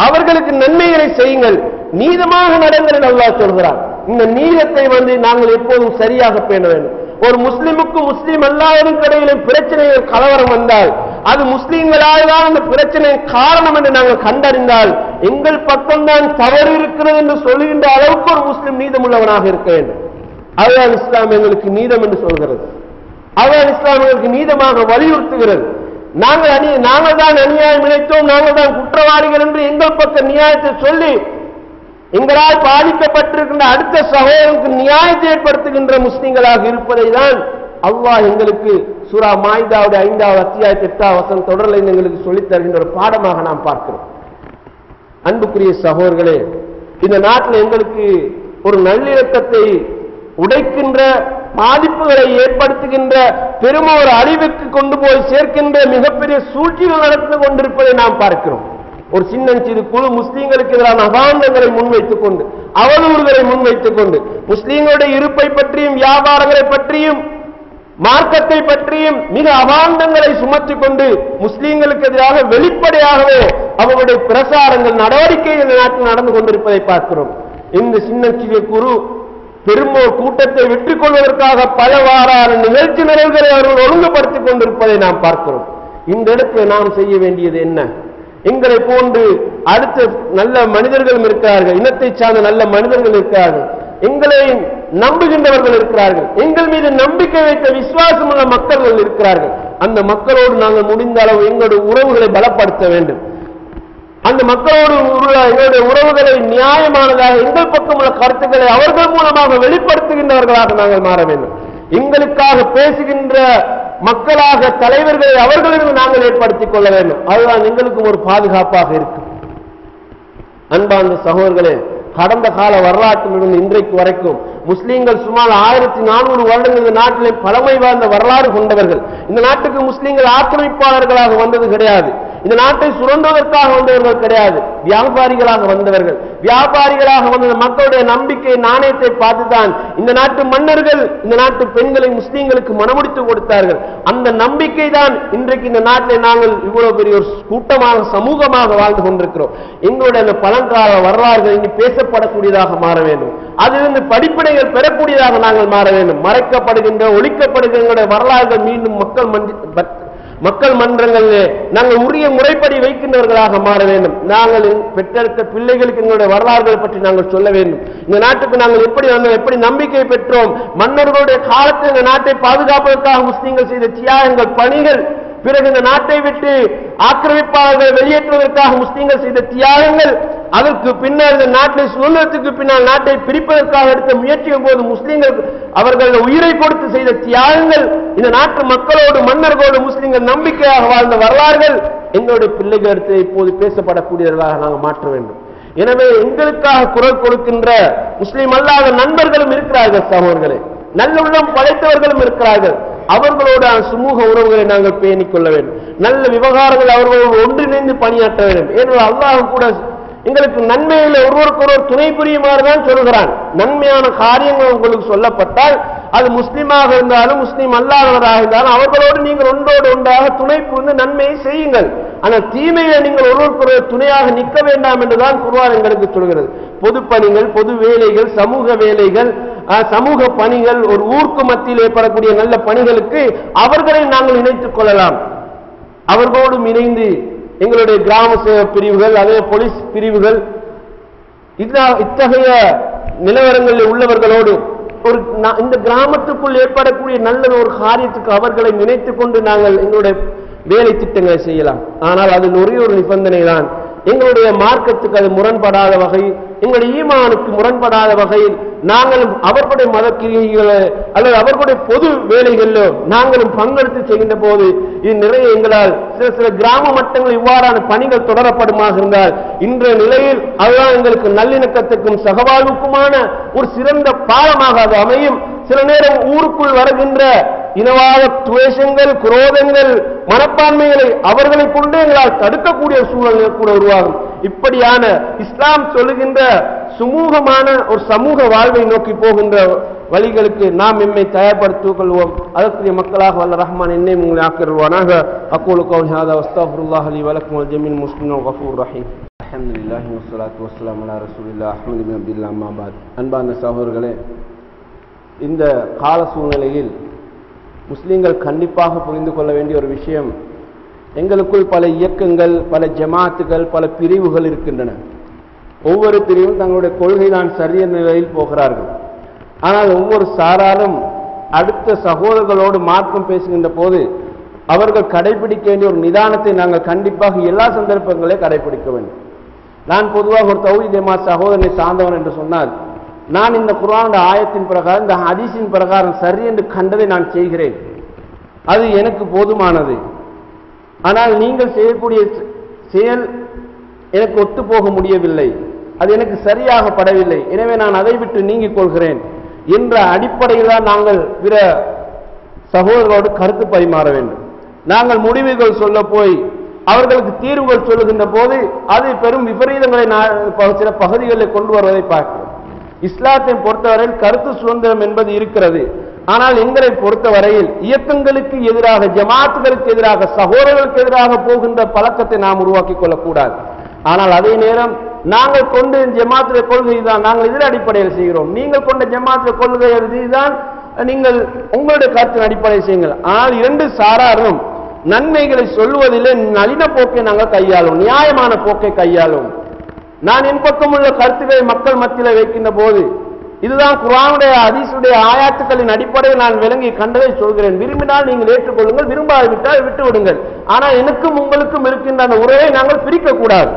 S2: அவர்களுக்கு நன்மைகளை செய்யுங்கள், நீதமாக நடங்கள் என்று அல்லாஹ் சொல்கிறார். இந்த நீதத்தை நாங்கள் எப்போதும் சரியாக பேண வேண்டும். ஒரு முஸ்லிமுக்கும் முஸ்லீம் அல்லாதவரும் இடையிலும் பிரச்சனைகள் கலவரம் வந்தால் அது முஸ்லீம்களால் தான் அந்த பிரச்சனை காரணம் என்று நாங்கள் கண்டறிந்தால் எங்கள் பக்கம்தான் தவறு இருக்கிறது என்று சொல்லுகின்ற அளவுக்கு ஒரு முஸ்லீம் நீதமுள்ளவனாக இருக்க வேண்டும். அதுதான் இஸ்லாம் எங்களுக்கு நீதம் என்று சொல்கிறது. அதுதான் இஸ்லாம் எங்களுக்கு நீதமாக வலியுறுத்துகிறது. நாங்கள் தான் அநியாயம் இழைத்தோம், நாங்கள் தான் குற்றவாளிகள் என்று எங்கள் பக்க நியாயத்தை சொல்லி எங்களால் பாதிக்கப்பட்டிருக்கின்ற அடுத்த சகோதரனுக்கு நியாயத்தை ஏற்படுத்துகின்ற முஸ்லிம்களாக இருப்பதை தான் அல்லாஹ் எங்களுக்கு சூரா மாயிதாவுடைய 5வது அத்தியாயத்து 8வது வசனம் தொடரில் எங்களுக்கு சொல்லித் தருகின்ற ஒரு பாடமாக நாம் பார்க்கிறோம். அன்புக்குரிய சகோதரர்களே, இந்த நாட்டில் எங்களுக்கு ஒரு நல்லிணக்கத்தை உடைக்கின்ற, பாதிப்புகளை ஏற்படுத்துகின்ற, பெரும் ஒரு அழிவுக்கு கொண்டு போய் சேர்க்கின்ற மிகப்பெரிய சூழ்ச்சிகள் நடந்து கொண்டிருப்பதை நாம் பார்க்கிறோம். ஒரு சின்னஞ்சிறு குழு முஸ்லீம்களுக்கு எதிரான அபாண்டங்களை முன்வைத்துக் கொண்டு, அவதூறுகளை முன்வைத்துக் கொண்டு, முஸ்லீம்களுடைய இருப்பை பற்றியும் வியாபாரங்களை பற்றியும் மார்க்கத்தை பற்றியும் மிக அபாண்டங்களை சுமத்திக் கொண்டு முஸ்லீம்களுக்கு எதிராக வெளிப்படையாகவே அவர்களுடைய பிரசாரங்கள், நடவடிக்கைகள் இந்த நாட்டில் நடந்து கொண்டிருப்பதை பார்க்கிறோம். இந்த சின்னஞ்சிறு குழு பெரும்போர் கூட்டத்தை வெற்றிக் கொள்வதற்காக பலவாறான நிகழ்ச்சி நிரல்களை அவர்கள் ஒழுங்குபடுத்திக் கொண்டிருப்பதை நாம் பார்க்கிறோம். இந்த இடத்தில் நாம் செய்ய வேண்டியது என்ன? எங்களை போன்று அடுத்த நல்ல மனிதர்களும் இருக்கிறார்கள், இனத்தை சார்ந்த நல்ல மனிதர்கள் இருக்கிறார்கள், எங்களை நம்புகின்றவர்கள் இருக்கிறார்கள், எங்கள் மீது நம்பிக்கை வைத்த விசுவாசம் உள்ள மக்கள் இருக்கிறார்கள். அந்த மக்களோடு நாங்கள் முடிந்த அளவு எங்களுடைய உறவுகளை பலப்படுத்த வேண்டும். அந்த மக்களோடு எங்களுடைய உறவுகளை நியாயமானதாக எங்கள் பக்கம் உள்ள கருத்துக்களை அவர்கள் மூலமாக வெளிப்படுத்துகின்றவர்களாக நாங்கள் மாற வேண்டும். எங்களுக்காக பேசுகின்ற மக்களாக தலைவர்களை அவர்களிடம் நாங்கள் ஏற்படுத்திக் கொள்ள வேண்டும். அதுதான் எங்களுக்கும் ஒரு பாதுகாப்பாக இருக்கும். அன்பார்ந்த சகோதரர்களே, கடந்த கால வரலாற்றிலிருந்து இன்றைக்கு வரைக்கும் முஸ்லீம்கள் சுமார் 1400 வருடங்கள் இந்த நாட்டிலே பழமை வாழ்ந்த வரலாறு கொண்டவர்கள். இந்த நாட்டுக்கு முஸ்லீம்கள் ஆக்கிரமிப்பாளர்களாக வந்தது கிடையாது, இந்த நாட்டை சுரண்டுவதற்காக வந்தவர்கள் கிடையாது, வியாபாரிகளாக வந்தவர்கள். வியாபாரிகளாக வந்த மக்களுடைய நம்பிக்கை நாணயத்தை பார்த்துதான் இந்த நாட்டு மன்னர்கள் இந்த நாட்டு பெண்களை முஸ்லீம்களுக்கு மனமுடித்து கொடுத்தார்கள். அந்த நம்பிக்கை தான் இன்றைக்கு இந்த நாட்டிலே நாங்கள் இவ்வளவு பெரிய ஒரு கூட்டமாக சமூகமாக வாழ்ந்து கொண்டிருக்கிறோம். எங்களுடைய அந்த பழங்கால வரலாறுகள் இனி பேசப்படக்கூடியதாக மாற வேண்டும். அதிலிருந்து படிப்பினைகள் பெறக்கூடியதாக நாங்கள் மாற வேண்டும். மறைக்கப்படுகின்ற, ஒழிக்கப்படுகின்ற வரலாறுகள் மீண்டும் மக்கள் மன்றங்களிலே நாங்கள் உரிய முறைப்படி வைக்கின்றவர்களாக மாற வேண்டும். நாங்கள் பெற்றெடுத்த பிள்ளைகளுக்கு எங்களுடைய வரலாறுகளை பற்றி நாங்கள் சொல்ல வேண்டும். இந்த நாட்டுக்கு நாங்கள் எப்படி நம்பிக்கை பெற்றோம், மன்னர்களுடைய காலத்தில் இந்த நாட்டை பாதுகாப்பதற்காக முஸ்லீம்கள் செய்த தியாகங்கள், பணிகள், பிறகு இந்த நாட்டை விட்டு ஆக்கிரமிப்பாளர்கள் வெளியேற்றுவதற்காக முஸ்லீம்கள் செய்த தியாகங்கள், அதற்கு பின்னர் இந்த நாட்டை சுதந்திரத்துக்கு பின்னால் நாட்டை பிரிப்பதற்காக எடுத்த முயற்சியின் போது முஸ்லீம்கள் அவர்கள் உயிரை கொடுத்து செய்த தியாகங்கள், இந்த நாட்டு மக்களோடு மன்னர்களோடு முஸ்லீம்கள் நம்பிக்கையாக வாழ்ந்த வரலாறுகள் எங்களுடைய பிள்ளைகள் எடுத்து இப்போது பேசப்படக்கூடியவர்களாக நாங்கள் மாற்ற வேண்டும். எனவே எங்களுக்காக குரல் கொடுக்கின்ற முஸ்லீம் அல்லாத நண்பர்களும் இருக்கிறார்கள், சகோதரர்களே, நல்லுள்ளம் படைத்தவர்களும் இருக்கிறார்கள். அவர்களோட சுமூக உறவுகளை நாங்கள் பேணிக் கொள்ள வேண்டும். நல்ல விவகாரங்கள் அவர்களோடு ஒன்றிணைந்து பணியாற்ற வேண்டும். ஏனென்றால் அல்லாஹ் கூட எங்களுக்கு நன்மையில ஒருவருக்கொருவர் துணை புரியுமாறுதான் சொல்கிறான். நன்மையான காரியங்கள் உங்களுக்கு சொல்லப்பட்டால் அது முஸ்லீமாக இருந்தாலும் முஸ்லீம் அல்லாதவராக இருந்தாலும் அவர்களோடு நீங்கள் ஒன்றோடு ஒன்றாக துணை புரிந்து நன்மையை செய்யுங்கள். ஆனால் தீமையை நீங்கள் ஒருவருக்கொருவர் துணையாக நிற்க வேண்டாம் என்றுதான் குர்ஆன் எங்களுக்கு சொல்கிறது. பொது பணிகள், பொது வேலைகள், சமூக வேலைகள், சமூக பணிகள், ஒரு ஊருக்கு மத்தியில் ஏற்படக்கூடிய நல்ல பணிகளுக்கு அவர்களை நாங்கள் இணைத்துக் கொள்ளலாம். அவர்களோடும் இணைந்து எங்களுடைய கிராம சேவை பிரிவுகள், அதே போலீஸ் பிரிவுகள், இத்தகைய நிலவரங்களில் உள்ளவர்களோடு ஒரு இந்த கிராமத்துக்குள் ஏற்படக்கூடிய நல்ல ஒரு காரியத்துக்கு அவர்களை நினைத்துக் கொண்டு நாங்கள் எங்களுடைய வேலை திட்டங்களை செய்யலாம். ஆனால் அதில் ஒரே ஒரு நிபந்தனை தான், எங்களுடைய மார்க்கத்துக்கு அது முரண்படாத வகை எங்களுடைய ஈமானுக்கு முரண்படாத வகையில் நாங்களும் அவர்களுடைய மதக்கிரிகளோ அல்லது அவர்களுடைய பொது வேலைகளிலோ நாங்களும் பங்கெடுத்து செய்கின்ற போது இது நிறைய எங்களால் சில கிராம மட்டங்களில் இவ்வாறான பணிகள் தொடரப்படுமாக இருந்தால் இன்றைய நிலையில் அதுதான் எங்களுக்கு நல்லிணக்கத்துக்கும் சகவாழ்வுக்குமான ஒரு சிறந்த பாலமாக அது அமையும். சில நேரம் ஊருக்குள் வருகின்ற இனவாத துவேஷங்கள், குரோதங்கள், மனப்பான்மைகளை அவர்களை கொண்டு எங்களால் தடுக்கக்கூடிய சூழல் கூட உருவாகும். இப்படியான இஸ்லாம் சொல்லுகின்ற சுமூகமான ஒரு சமூக வாழ்வை நோக்கி போகின்ற வழிகளுக்கு நாம் எம்மை தயார்படுத்திக் கொள்வோம். அதற்குரிய மக்களாக வல்ல ரஹ்மான் என்னை உங்களை ஆக்கிடுவானாக. அக்கூலு கௌலி ஹாதா வஸ்தக்ஃபிருல்லாஹ் லி வ லக்கும் வல் ஜமீல் முஸ்லிமீன் வல் கஃபூர் ரஹீம். அல்ஹம்துலில்லாஹி வஸ்ஸலாத்து வஸ்ஸலாமு அலா ரசூலில்லாஹ் அஹ்மது பின் அப்துல்லாஹ் அம்மா பாத். அன்பார்ந்த சகோதரர்களே, இந்த கால சூழ்நிலையில் முஸ்லிம்கள் கண்டிப்பாக புரிந்து கொள்ள வேண்டிய ஒரு விஷயம், எங்களுக்குள் பல இயக்கங்கள், பல ஜமாத்துகள், பல பிரிவுகள் இருக்கின்றன. ஒவ்வொரு பிரிவும் தங்களுடைய கொள்கை தான் சரிய நிலையில் போகிறார்கள். ஆனால் ஒவ்வொரு சாராரும் அடுத்த சகோதரர்களோடு மார்க்கம் பேசுகின்ற போது அவர்கள் கடைபிடிக்க வேண்டிய ஒரு நிதானத்தை நாங்கள் கண்டிப்பாக எல்லா சந்தர்ப்பங்களையும் கடைபிடிக்க வேண்டும். நான் பொதுவாக ஒரு தௌஹீத் ஜமாத் சகோதரனை சார்ந்தவன் என்று சொன்னால், நான் இந்த குர்ஆனுடைய ஆயத்தின் பிரகாரம், இந்த ஹதீஸின் பிரகாரம் சரி என்று கண்டதை நான் செய்கிறேன், அது எனக்கு போதுமானது. ஆனால் நீங்கள் செய்யக்கூடிய செயல் எனக்கு ஒத்து போக முடியவில்லை, அது எனக்கு சரியாக படவில்லை, எனவே நான் அதை விட்டு நீங்கிக் கொள்கிறேன் என்ற அடிப்படையில் தான் நாங்கள் பிற சகோதரர்களோடு கருத்து பரிமாற வேண்டும். நாங்கள் முடிவுகள் சொல்ல போய் அவர்களுக்கு தீர்வுகள் சொல்லுகின்ற போது அது பெரும் விபரீதங்களை சில பகுதிகளில் கொண்டு வருவதை பார்க்கிறோம். இஸ்லாத்தை பொறுத்தவரையில் கருத்து சுதந்திரம் என்பது இருக்கிறது. ஆனால் எங்களை பொறுத்தவரையில் இயக்கங்களுக்கு எதிராக, ஜமாத்துகளுக்கு எதிராக, சகோதரர்களுக்கு எதிராக போகின்ற பழக்கத்தை நாம் உருவாக்கி கொள்ளக்கூடாது. ஆனால் அதே நேரம் நாங்கள் கொண்டு ஜமாத்துடைய கொள்கை தான், நாங்கள் இதில் அடிப்படையில் செய்கிறோம், நீங்கள் கொண்ட ஜமாத்துடைய கொள்கை தான் நீங்கள் உங்களுடைய கருத்தின் அடிப்படையில் செய்யுங்கள். ஆனால் இரண்டு சாராரும் நன்மைகளை சொல்லுவதிலே நளின போக்கை நாங்கள் கையாளும், நியாயமான போக்கை கையாளும். நான் என் பக்கம் உள்ள கருத்துக்களை மக்கள் மத்தியில் வைக்கின்ற போது இதுதான் குர்ஆனுடைய ஹதீஸுடைய ஆயாத்துக்களின் அடிப்படையில் நான் விளங்கி கண்டதை சொல்கிறேன். விரும்பினால் நீங்கள் ஏற்றுக்கொள்ளுங்கள், விரும்பாவிட்டால் விட்டு விடுங்கள். ஆனால் எனக்கும் உங்களுக்கும் இருக்கின்ற அந்த உறவை நாங்கள் பிரிக்க கூடாது.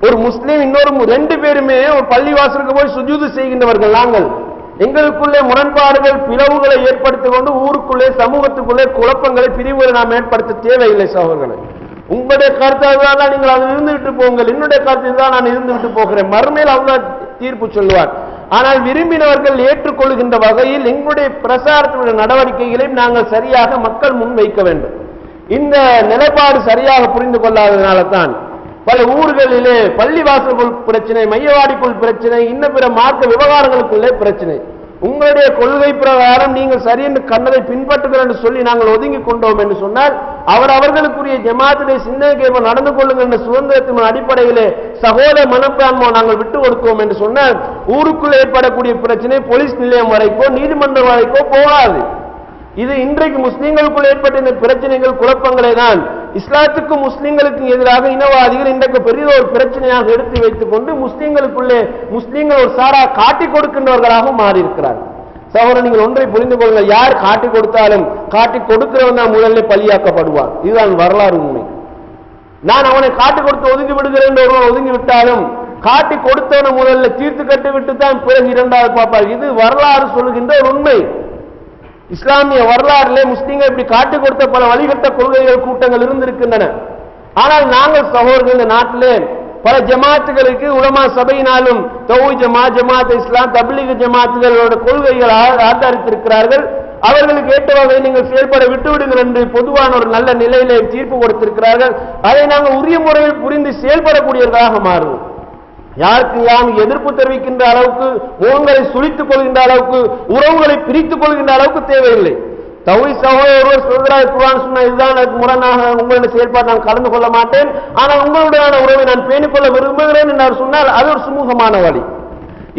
S2: ஒரு முஸ்லீம் இன்னொரு ரெண்டு பேருமே ஒரு பள்ளிவாசலுக்கு போய் சுஜூது செய்கின்றவர்கள். நாங்கள் எங்களுக்குள்ளே முரண்பாடுகள், பிளவுகளை ஏற்படுத்திக் கொண்டு ஊருக்குள்ளே, சமூகத்துக்குள்ளே குழப்பங்களை, பிரிவுகளை நாம் ஏற்படுத்த தேவையில்லை சகோதரர்களே. உங்களுடைய கருத்தாக தான் நீங்கள் அதில் இருந்து விட்டு போங்கள், என்னுடைய கருத்தில் தான் நான் இருந்து விட்டு போகிறேன், மறுமையில் அல்லாஹ் தீர்ப்பு சொல்லுவார். ஆனால் விரும்பினவர்கள் ஏற்றுக்கொள்கின்ற வகையில் எங்களுடைய பிரசாரத்தினுடைய நடவடிக்கைகளை நாங்கள் சரியாக மக்கள் முன் வைக்க வேண்டும். இந்த நிலைப்பாடு சரியாக புரிந்து கொள்ளாததனால தான் பல ஊர்களிலே பள்ளிவாசலுக்குள் பிரச்சனை, மையவாடிக்குள் பிரச்சனை, இன்ன பிற மார்க்க விவகாரங்களுக்குள்ளே பிரச்சனை. உங்களுடைய கொள்கை பிரகாரம் நீங்கள் சரி என்று கண்டதை பின்பற்றுங்கள் என்று சொல்லி நாங்கள் ஒதுங்கி கொண்டோம் என்று சொன்னால் அவர்களுக்குரிய ஜமாத்துடைய சிந்தனைக்கு நடந்து கொள்ளுங்கள் என்ற சுதந்திரத்தின் அடிப்படையிலே சகோதர மனப்பான்மை நாங்கள் விட்டு கொடுத்தோம் என்று சொன்னால் ஊருக்குள் ஏற்படக்கூடிய பிரச்சனை போலீஸ் நிலையம் வரைக்கோ நீதிமன்றம் வரைக்கோ போகாது. இது இன்றைக்கு முஸ்லீம்களுக்குள் ஏற்பட்ட இந்த பிரச்சனைகள், குழப்பங்களை தான் இஸ்லாத்துக்கும் முஸ்லீம்களுக்கும் எதிராக இனவாதிகள் இன்றைக்கு பெரிய ஒரு பிரச்சனையாக எடுத்து வைத்துக் கொண்டு முஸ்லீம்களுக்குள்ளே முஸ்லீம்கள் ஒரு சாரா காட்டிக் கொடுக்கின்றவர்களாக மாறி இருக்கிறார்கள். சகோதரர், நீங்கள் ஒன்றை புரிந்து கொள்ளுங்கள், யார் காட்டிக் கொடுத்தாலும் காட்டிக் கொடுக்கிறவன் தான் முதல்ல பலியாக்கப்படுவார். இதுதான் வரலாறு உண்மை. நான் அவனை காட்டிக் கொடுத்து ஒதுங்கி விடுகிறேன் ஒருவன் ஒதுங்கி விட்டாலும் காட்டி கொடுத்தவனை முதல்ல தீர்த்து கட்டி விட்டு தான் பிறகு இரண்டாவது பார்ப்பார். இது வரலாறு சொல்லுகின்ற ஒரு உண்மை. இஸ்லாமிய வரலாறுல முஸ்லீம்கள் இப்படி காட்டி கொடுத்த பல வழிகட்ட கொள்கைகள், கூட்டங்கள் இருந்திருக்கின்றன. ஆனால் நாங்கள் சகோதரர்கள் இந்த நாட்டிலே பல ஜமாத்துகளுக்கு உலமா சபையினாலும் தௌஹீத் ஜமாத், ஜமாத் இஸ்லாம், தப்லீக் ஜமாத்துகளோட கொள்கைகள் ஆதரித்திருக்கிறார்கள். அவர்களுக்கு ஏற்ற வகை நீங்கள் செயல்பட விட்டுவிடுங்கள் என்று பொதுவான ஒரு நல்ல நிலையிலே தீர்ப்பு கொடுத்திருக்கிறார்கள். அதை நாங்கள் உரிய முறையில் புரிந்து செயல்படக்கூடியவர்களாக மாறுவோம். யாருக்கு யான் எதிர்ப்பு தெரிவிக்கின்ற அளவுக்கு, முகங்களை சுழித்துக் கொள்கின்ற அளவுக்கு, உறவுகளை பிரித்துக் கொள்கின்ற அளவுக்கு தேவையில்லை. தௌஹீத் சகோதரர் சொல்கிறார், குர்ஆன் சொன்ன இதுதான் முரணாக உங்களுடைய செயல்பாடு நான் கலந்து கொள்ள மாட்டேன், ஆனால் உங்களுடையான உறவை நான் பேணிக்கொள்ள விரும்புகிறேன் என்று சொன்னால் அது ஒரு சுமூகமான வழி.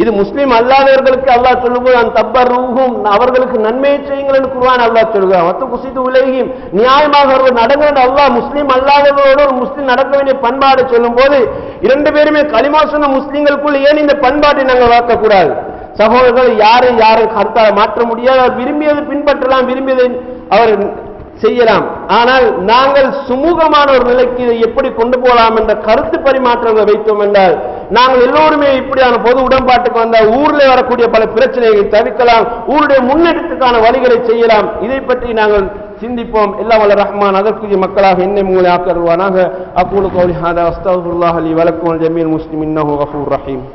S2: இது முஸ்லீம் அல்லாதவர்களுக்கு அல்லாஹ் சொல்லும்போது அந்த தப்பர்ரூஹும், அவர்களுக்கு நன்மையை செய்யுங்கள் என்று குர்ஆன் அல்லாஹ் சொல்கிறார். மத்த குசிது உலகியும் நியாயமாக ஒருவர் நடங்க என்று அல்லாஹ் முஸ்லீம் அல்லாதவர்களோடு ஒரு முஸ்லீம் நடக்க வேண்டிய பண்பாடு சொல்லும் போது இரண்டு பேருமே கலிமா சொன்ன முஸ்லீம்களுக்குள் ஏன் இந்த பண்பாட்டை நாங்கள் வளர்க்கக்கூடாது? சகோதரர்கள், யாரை கருத்தாக மாற்ற முடியாது. அவர் விரும்பியது பின்பற்றலாம், விரும்பியதை அவர் செய்யலாம். ஆனால் நாங்கள் சுமூகமான ஒரு நிலைக்கு இதை எப்படி கொண்டு போகலாம் என்ற கருத்து பரிமாற்றங்களை வைத்தோம் என்றால் நாங்கள் எல்லோருமே இப்படியான பொது உடன்பாட்டுக்கு வந்தால் ஊரில் வரக்கூடிய பல பிரச்சனைகளை தவிர்க்கலாம், ஊருடைய முன்னேற்றத்துக்கான வழிகளை செய்யலாம். இதை பற்றி நாங்கள் சிந்திப்போம். எல்லாம் வல்ல ரஹ்மான் அதற்குரிய மக்களாக என்னை உங்களை ஆக்கருவானாக. அக்கூலு கௌலி ஹாதா அஸ்தக்ஃபிருல்லாஹ் லி வ லக்கும் வல் ஜமீல் முஸ்லிமீன் இன்னஹு கஃபூர் ரஹீம்.